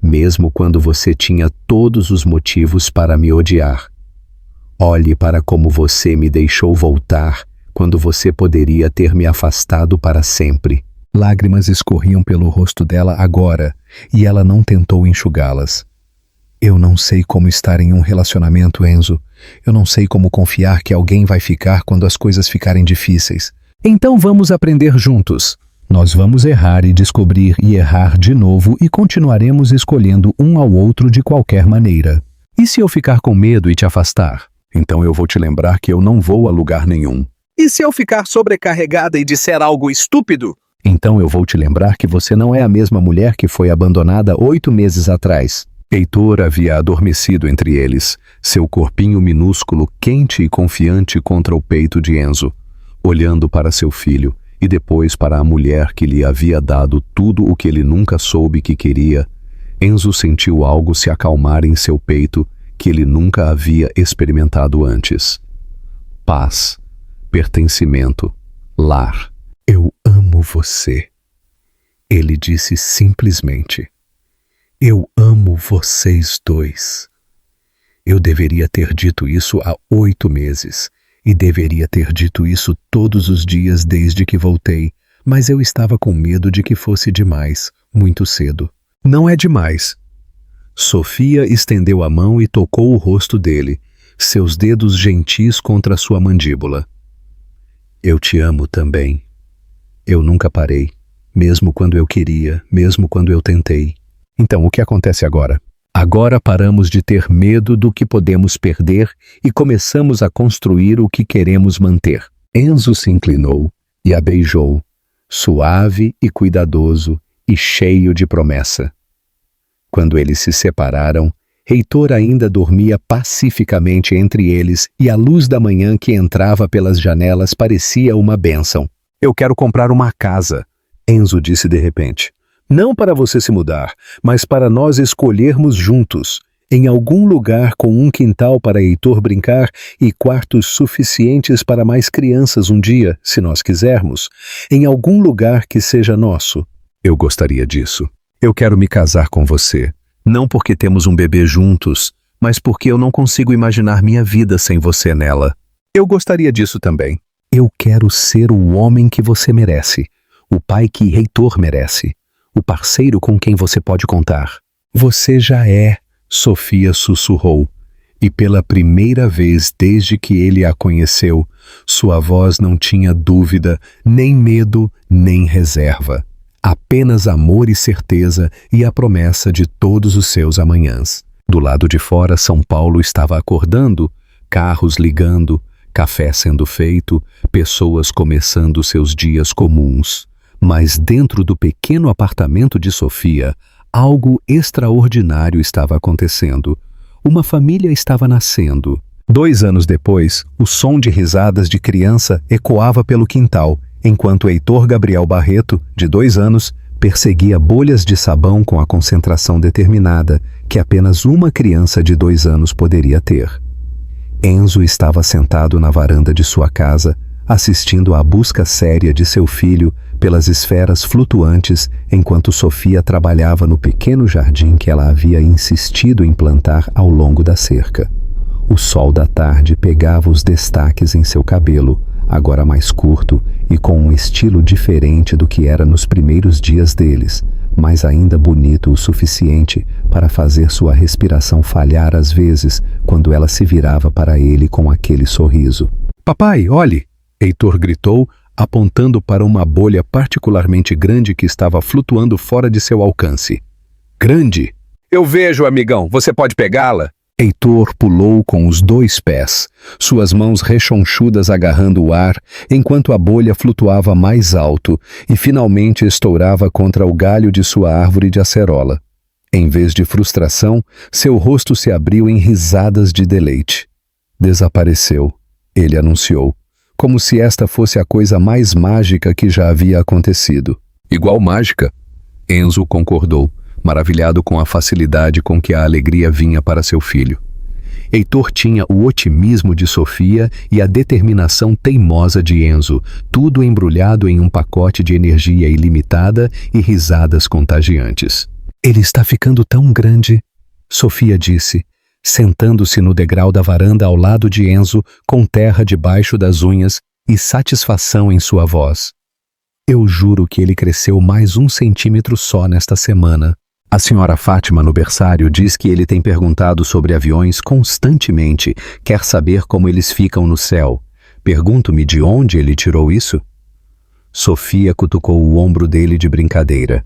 [SPEAKER 2] mesmo quando você tinha todos os motivos para me odiar. Olhe para como você me deixou voltar quando você poderia ter me afastado para sempre.
[SPEAKER 3] Lágrimas escorriam pelo rosto dela agora, e ela não tentou enxugá-las. Eu não sei como estar em um relacionamento, Enzo. Eu não sei como confiar que alguém vai ficar quando as coisas ficarem difíceis.
[SPEAKER 1] Então vamos aprender juntos.
[SPEAKER 3] Nós vamos errar e descobrir e errar de novo e continuaremos escolhendo um ao outro de qualquer maneira.
[SPEAKER 1] E se eu ficar com medo e te afastar? Então eu vou te lembrar que eu não vou a lugar nenhum.
[SPEAKER 4] E se eu ficar sobrecarregada e disser algo estúpido?
[SPEAKER 1] Então eu vou te lembrar que você não é a mesma mulher que foi abandonada 8 meses atrás. Heitor havia adormecido entre eles, seu corpinho minúsculo quente e confiante contra o peito de Enzo, olhando para seu filho e depois para a mulher que lhe havia dado tudo o que ele nunca soube que queria. Enzo sentiu algo se acalmar em seu peito que ele nunca havia experimentado antes. Paz, pertencimento, lar.
[SPEAKER 2] Eu amo você. Ele disse simplesmente. Eu amo vocês dois. Eu deveria ter dito isso há 8 meses, e deveria ter dito isso todos os dias desde que voltei, mas eu estava com medo de que fosse demais, muito cedo.
[SPEAKER 1] Não é demais.
[SPEAKER 2] Sofia estendeu a mão e tocou o rosto dele, seus dedos gentis contra sua mandíbula. Eu te amo também. Eu nunca parei, mesmo quando eu queria, mesmo quando eu tentei.
[SPEAKER 1] Então, o que acontece agora?
[SPEAKER 2] Agora paramos de ter medo do que podemos perder e começamos a construir o que queremos manter. Enzo se inclinou e a beijou, suave e cuidadoso e cheio de promessa. Quando eles se separaram, Heitor ainda dormia pacificamente entre eles e a luz da manhã que entrava pelas janelas parecia uma bênção.
[SPEAKER 1] Eu quero comprar uma casa,
[SPEAKER 2] Enzo disse de repente.
[SPEAKER 1] Não para você se mudar, mas para nós escolhermos juntos,
[SPEAKER 2] em algum lugar com um quintal para Heitor brincar e quartos suficientes para mais crianças um dia, se nós quisermos, em algum lugar que seja nosso.
[SPEAKER 1] Eu gostaria disso. Eu quero me casar com você, não porque temos um bebê juntos, mas porque eu não consigo imaginar minha vida sem você nela. Eu gostaria disso também.
[SPEAKER 2] Eu quero ser o homem que você merece, o pai que Heitor merece. O parceiro com quem você pode contar. Você já é, Sofia sussurrou, e pela primeira vez desde que ele a conheceu, sua voz não tinha dúvida, nem medo, nem reserva.
[SPEAKER 3] Apenas amor e certeza e a promessa de todos os seus amanhãs. Do lado de fora, São Paulo estava acordando, carros ligando, café sendo feito, pessoas começando seus dias comuns. Mas dentro do pequeno apartamento de Sofia, algo extraordinário estava acontecendo. Uma família estava nascendo. 2 anos depois, o som de risadas de criança ecoava pelo quintal, enquanto Heitor Gabriel Barreto, de 2 anos, perseguia bolhas de sabão com a concentração determinada que apenas uma criança de 2 anos poderia ter. Enzo estava sentado na varanda de sua casa, assistindo à busca séria de seu filho pelas esferas flutuantes, enquanto Sofia trabalhava no pequeno jardim que ela havia insistido em plantar ao longo da cerca. O sol da tarde pegava os destaques em seu cabelo, agora mais curto e com um estilo diferente do que era nos primeiros dias deles, mas ainda bonito o suficiente para fazer sua respiração falhar às vezes quando ela se virava para ele com aquele sorriso.
[SPEAKER 2] Papai, olhe! Heitor gritou, apontando para uma bolha particularmente grande que estava flutuando fora de seu alcance. Grande! Eu vejo, amigão, você pode pegá-la? Heitor pulou com os 2 pés, suas mãos rechonchudas agarrando o ar, enquanto a bolha flutuava mais alto e finalmente estourava contra o galho de sua árvore de acerola. Em vez de frustração, seu rosto se abriu em risadas de deleite. Desapareceu, ele anunciou, como se esta fosse a coisa mais mágica que já havia acontecido. Igual mágica? Enzo concordou, maravilhado com a facilidade com que a alegria vinha para seu filho. Heitor tinha o otimismo de Sofia e a determinação teimosa de Enzo, tudo embrulhado em um pacote de energia ilimitada e risadas contagiantes. Ele está ficando tão grande, Sofia disse, sentando-se no degrau da varanda ao lado de Enzo, com terra debaixo das unhas e satisfação em sua voz. Eu juro que ele cresceu mais 1 centímetro só nesta semana. A senhora Fátima, no berçário, diz que ele tem perguntado sobre aviões constantemente, quer saber como eles ficam no céu. Pergunto-me de onde ele tirou isso? Sofia cutucou o ombro dele de brincadeira.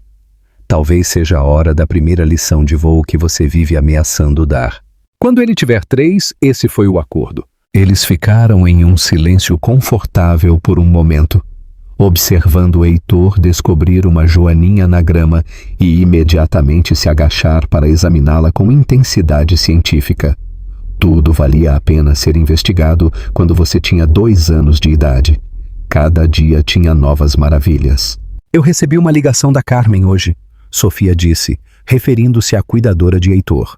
[SPEAKER 2] Talvez seja a hora da primeira lição de voo que você vive ameaçando dar. Quando ele tiver 3, esse foi o acordo. Eles ficaram em um silêncio confortável por um momento, observando Heitor descobrir uma joaninha na grama e imediatamente se agachar para examiná-la com intensidade científica. Tudo valia a pena ser investigado quando você tinha 2 anos de idade. Cada dia tinha novas maravilhas. Eu recebi uma ligação da Carmen hoje, Sofia disse, referindo-se à cuidadora de Heitor.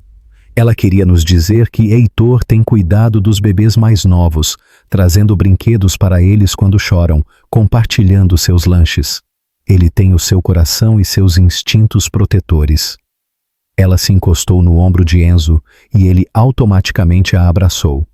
[SPEAKER 2] Ela queria nos dizer que Heitor tem cuidado dos bebês mais novos, trazendo brinquedos para eles quando choram, compartilhando seus lanches. Ele tem o seu coração e seus instintos protetores. Ela se encostou no ombro de Enzo e ele automaticamente a abraçou.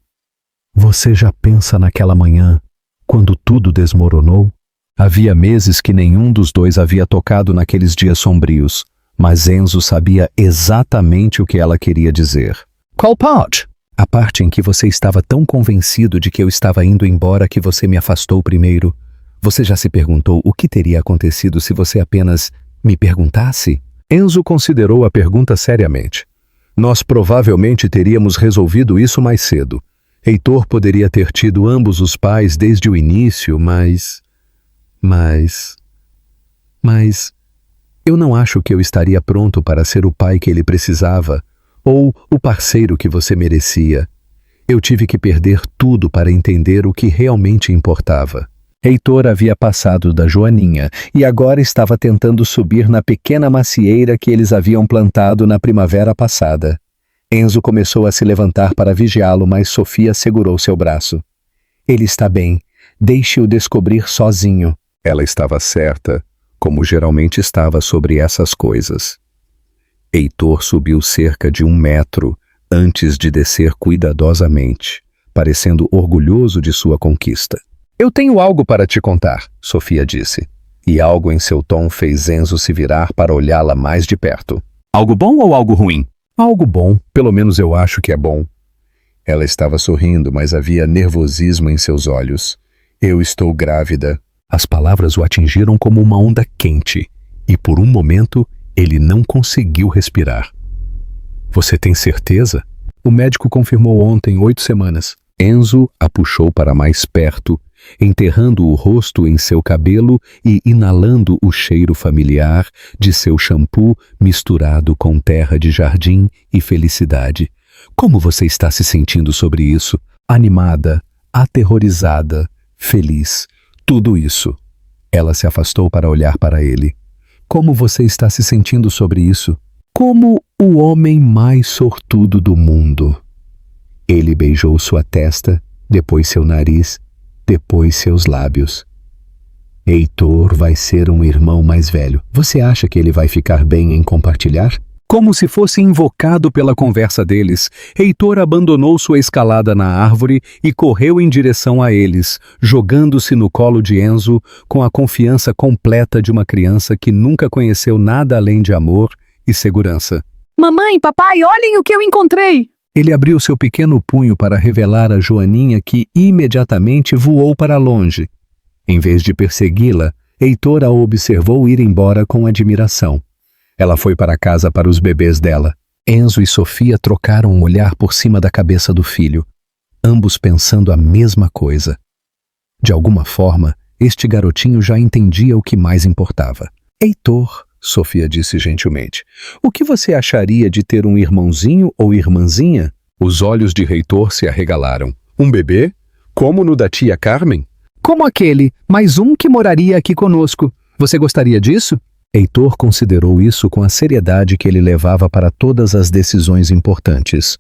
[SPEAKER 2] Você já pensa naquela manhã, quando tudo desmoronou? Havia meses que nenhum dos dois havia tocado naqueles dias sombrios, mas Enzo sabia exatamente o que ela queria dizer. Qual parte? A parte em que você estava tão convencido de que eu estava indo embora que você me afastou primeiro. Você já se perguntou o que teria acontecido se você apenas me perguntasse? Enzo considerou a pergunta seriamente. Nós provavelmente teríamos resolvido isso mais cedo. Heitor poderia ter tido ambos os pais desde o início, mas eu não acho que eu estaria pronto para ser o pai que ele precisava, ou o parceiro que você merecia. Eu tive que perder tudo para entender o que realmente importava. Heitor havia passado da joaninha e agora estava tentando subir na pequena macieira que eles haviam plantado na primavera passada. Enzo começou a se levantar para vigiá-lo, mas Sofia segurou seu braço. Ele está bem. Deixe-o descobrir sozinho. Ela estava certa, como geralmente estava sobre essas coisas. Heitor subiu cerca de 1 metro antes de descer cuidadosamente, parecendo orgulhoso de sua conquista. Eu tenho algo para te contar, Sofia disse, e algo em seu tom fez Enzo se virar para olhá-la mais de perto. Algo bom ou algo ruim? Algo bom, pelo menos eu acho que é bom. Ela estava sorrindo, mas havia nervosismo em seus olhos. Eu estou grávida. As palavras o atingiram como uma onda quente. e por um momento ele não conseguiu respirar. Você tem certeza?
[SPEAKER 3] O médico confirmou ontem 8 semanas.
[SPEAKER 1] Enzo a puxou para mais perto, enterrando o rosto em seu cabelo e inalando o cheiro familiar de seu shampoo misturado com terra de jardim e felicidade. Como você está se sentindo sobre isso?
[SPEAKER 3] Animada, aterrorizada, feliz. Tudo isso. Ela se afastou para olhar para ele. Como você está se sentindo sobre isso? Como o homem mais sortudo do mundo. Ele beijou sua testa, depois seu nariz, depois seus lábios. Heitor vai ser um irmão mais velho. Você acha que ele vai ficar bem em compartilhar?
[SPEAKER 1] Como se fosse invocado pela conversa deles, Heitor abandonou sua escalada na árvore e correu em direção a eles, jogando-se no colo de Enzo com a confiança completa de uma criança que nunca conheceu nada além de amor e segurança.
[SPEAKER 5] Mamãe, papai, olhem o que eu encontrei!
[SPEAKER 3] Ele abriu seu pequeno punho para revelar a Joaninha, que imediatamente voou para longe. Em vez de persegui-la, Heitor a observou ir embora com admiração. Ela foi para casa para os bebês dela. Enzo e Sofia trocaram um olhar por cima da cabeça do filho, ambos pensando a mesma coisa. De alguma forma, este garotinho já entendia o que mais importava. Heitor, Sofia disse gentilmente, o que você acharia de ter um irmãozinho ou irmãzinha?
[SPEAKER 1] Os olhos de Heitor se arregalaram. Um bebê? Como no da tia Carmen?
[SPEAKER 4] Como aquele, mais um que moraria aqui conosco. Você gostaria disso?
[SPEAKER 3] Heitor considerou isso com a seriedade que ele levava para todas as decisões importantes.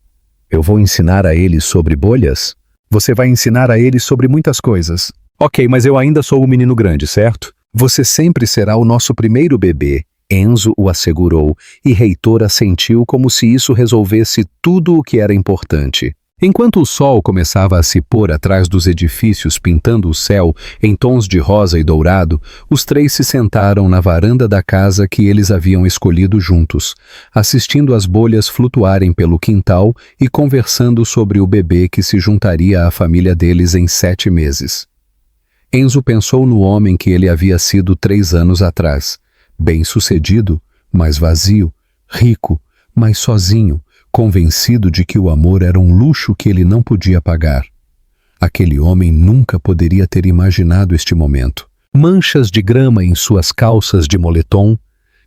[SPEAKER 3] Eu vou ensinar a ele sobre bolhas?
[SPEAKER 1] Você vai ensinar a ele sobre muitas coisas. Ok, mas eu ainda sou o menino grande, certo?
[SPEAKER 3] Você sempre será o nosso primeiro bebê, Enzo o assegurou, e Heitor assentiu como se isso resolvesse tudo o que era importante.
[SPEAKER 1] Enquanto o sol começava a se pôr atrás dos edifícios pintando o céu em tons de rosa e dourado, os três se sentaram na varanda da casa que eles haviam escolhido juntos, assistindo as bolhas flutuarem pelo quintal e conversando sobre o bebê que se juntaria à família deles em 7 meses. Enzo pensou no homem que ele havia sido 3 anos atrás, bem-sucedido, mas vazio, rico, mas sozinho, convencido de que o amor era um luxo que ele não podia pagar. Aquele homem nunca poderia ter imaginado este momento. Manchas de grama em suas calças de moletom,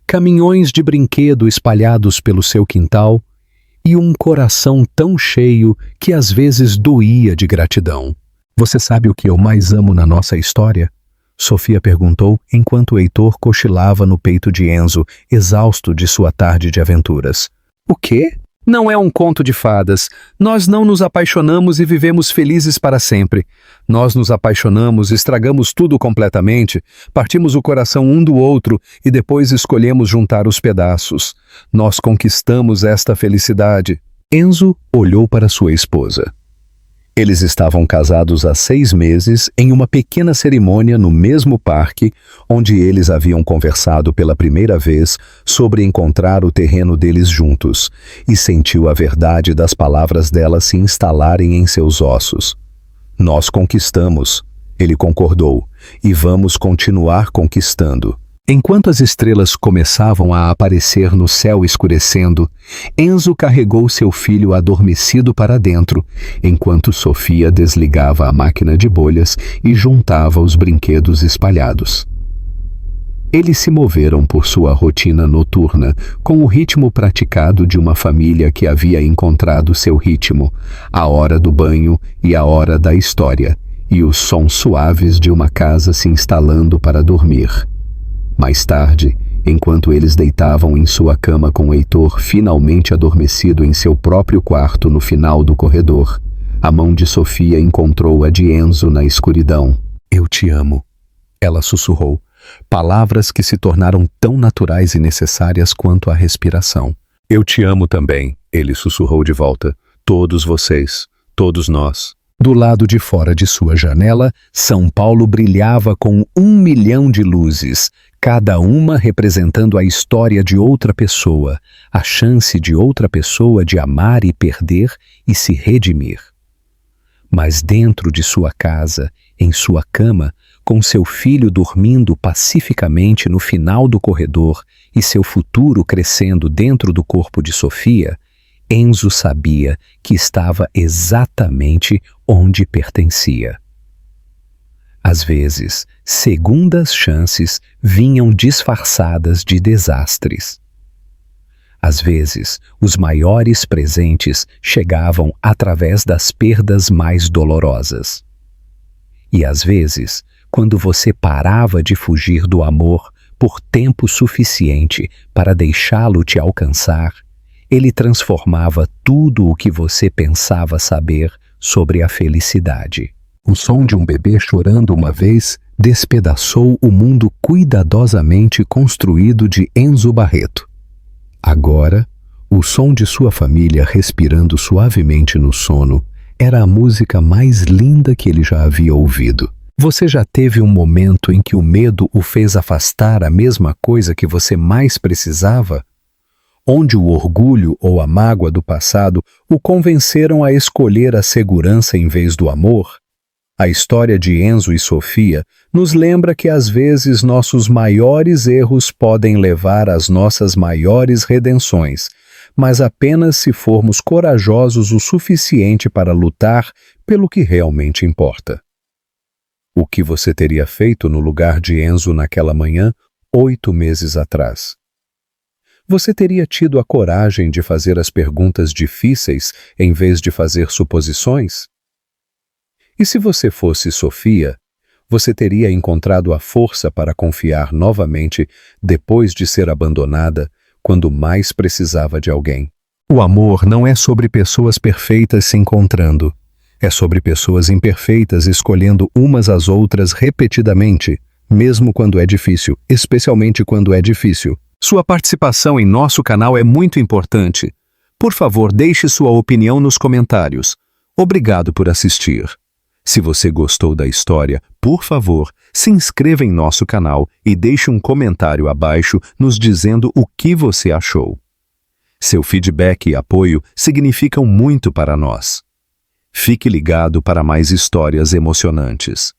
[SPEAKER 1] caminhões de brinquedo espalhados pelo seu quintal e um coração tão cheio que às vezes doía de gratidão. Você sabe o que eu mais amo na nossa história? Sofia perguntou enquanto Heitor cochilava no peito de Enzo, exausto de sua tarde de aventuras. O quê? Não é um conto de fadas. Nós não nos apaixonamos e vivemos felizes para sempre. Nós nos apaixonamos, estragamos tudo completamente, partimos o coração um do outro e depois escolhemos juntar os pedaços. Nós conquistamos esta felicidade.
[SPEAKER 3] Enzo olhou para sua esposa. Eles estavam casados há 6 meses em uma pequena cerimônia no mesmo parque onde eles haviam conversado pela primeira vez sobre encontrar o terreno deles juntos, e sentiu a verdade das palavras dela se instalarem em seus ossos. Nós conquistamos, ele concordou, e vamos continuar conquistando. Enquanto as estrelas começavam a aparecer no céu escurecendo, Enzo carregou seu filho adormecido para dentro, enquanto Sofia desligava a máquina de bolhas e juntava os brinquedos espalhados. Eles se moveram por sua rotina noturna, com o ritmo praticado de uma família que havia encontrado seu ritmo, a hora do banho e a hora da história, e os sons suaves de uma casa se instalando para dormir. Mais tarde, enquanto eles deitavam em sua cama com Heitor finalmente adormecido em seu próprio quarto no final do corredor, a mão de Sofia encontrou a de Enzo na escuridão. Eu te amo, ela sussurrou, palavras que se tornaram tão naturais e necessárias quanto a respiração.
[SPEAKER 1] Eu te amo também, ele sussurrou de volta. Todos vocês, todos nós.
[SPEAKER 3] Do lado de fora de sua janela, São Paulo brilhava com 1 milhão de luzes, cada uma representando a história de outra pessoa, a chance de outra pessoa de amar e perder e se redimir. Mas dentro de sua casa, em sua cama,
[SPEAKER 1] com seu filho dormindo pacificamente no final do corredor e seu futuro crescendo dentro do corpo de Sofia, Enzo sabia que estava exatamente onde pertencia. Às vezes, segundas chances vinham disfarçadas de desastres. Às vezes, os maiores presentes chegavam através das perdas mais dolorosas. E às vezes, quando você parava de fugir do amor por tempo suficiente para deixá-lo te alcançar, ele transformava tudo o que você pensava saber sobre a felicidade.
[SPEAKER 2] O som de um bebê chorando uma vez despedaçou o mundo cuidadosamente construído de Enzo Barreto. Agora, o som de sua família respirando suavemente no sono era a música mais linda que ele já havia ouvido. Você já teve um momento em que o medo o fez afastar a mesma coisa que você mais precisava? Onde o orgulho ou a mágoa do passado o convenceram a escolher a segurança em vez do amor? A história de Enzo e Sofia nos lembra que às vezes nossos maiores erros podem levar às nossas maiores redenções, mas apenas se formos corajosos o suficiente para lutar pelo que realmente importa. O que você teria feito no lugar de Enzo naquela manhã, 8 meses atrás? Você teria tido a coragem de fazer as perguntas difíceis em vez de fazer suposições? E se você fosse Sofia, você teria encontrado a força para confiar novamente depois de ser abandonada quando mais precisava de alguém. O amor não é sobre pessoas perfeitas se encontrando. É sobre pessoas imperfeitas escolhendo umas às outras repetidamente, mesmo quando é difícil, especialmente quando é difícil. Sua participação em nosso canal é muito importante. Por favor, deixe sua opinião nos comentários. Obrigado por assistir. Se você gostou da história, por favor, se inscreva em nosso canal e deixe um comentário abaixo nos dizendo o que você achou. Seu feedback e apoio significam muito para nós. Fique ligado para mais histórias emocionantes.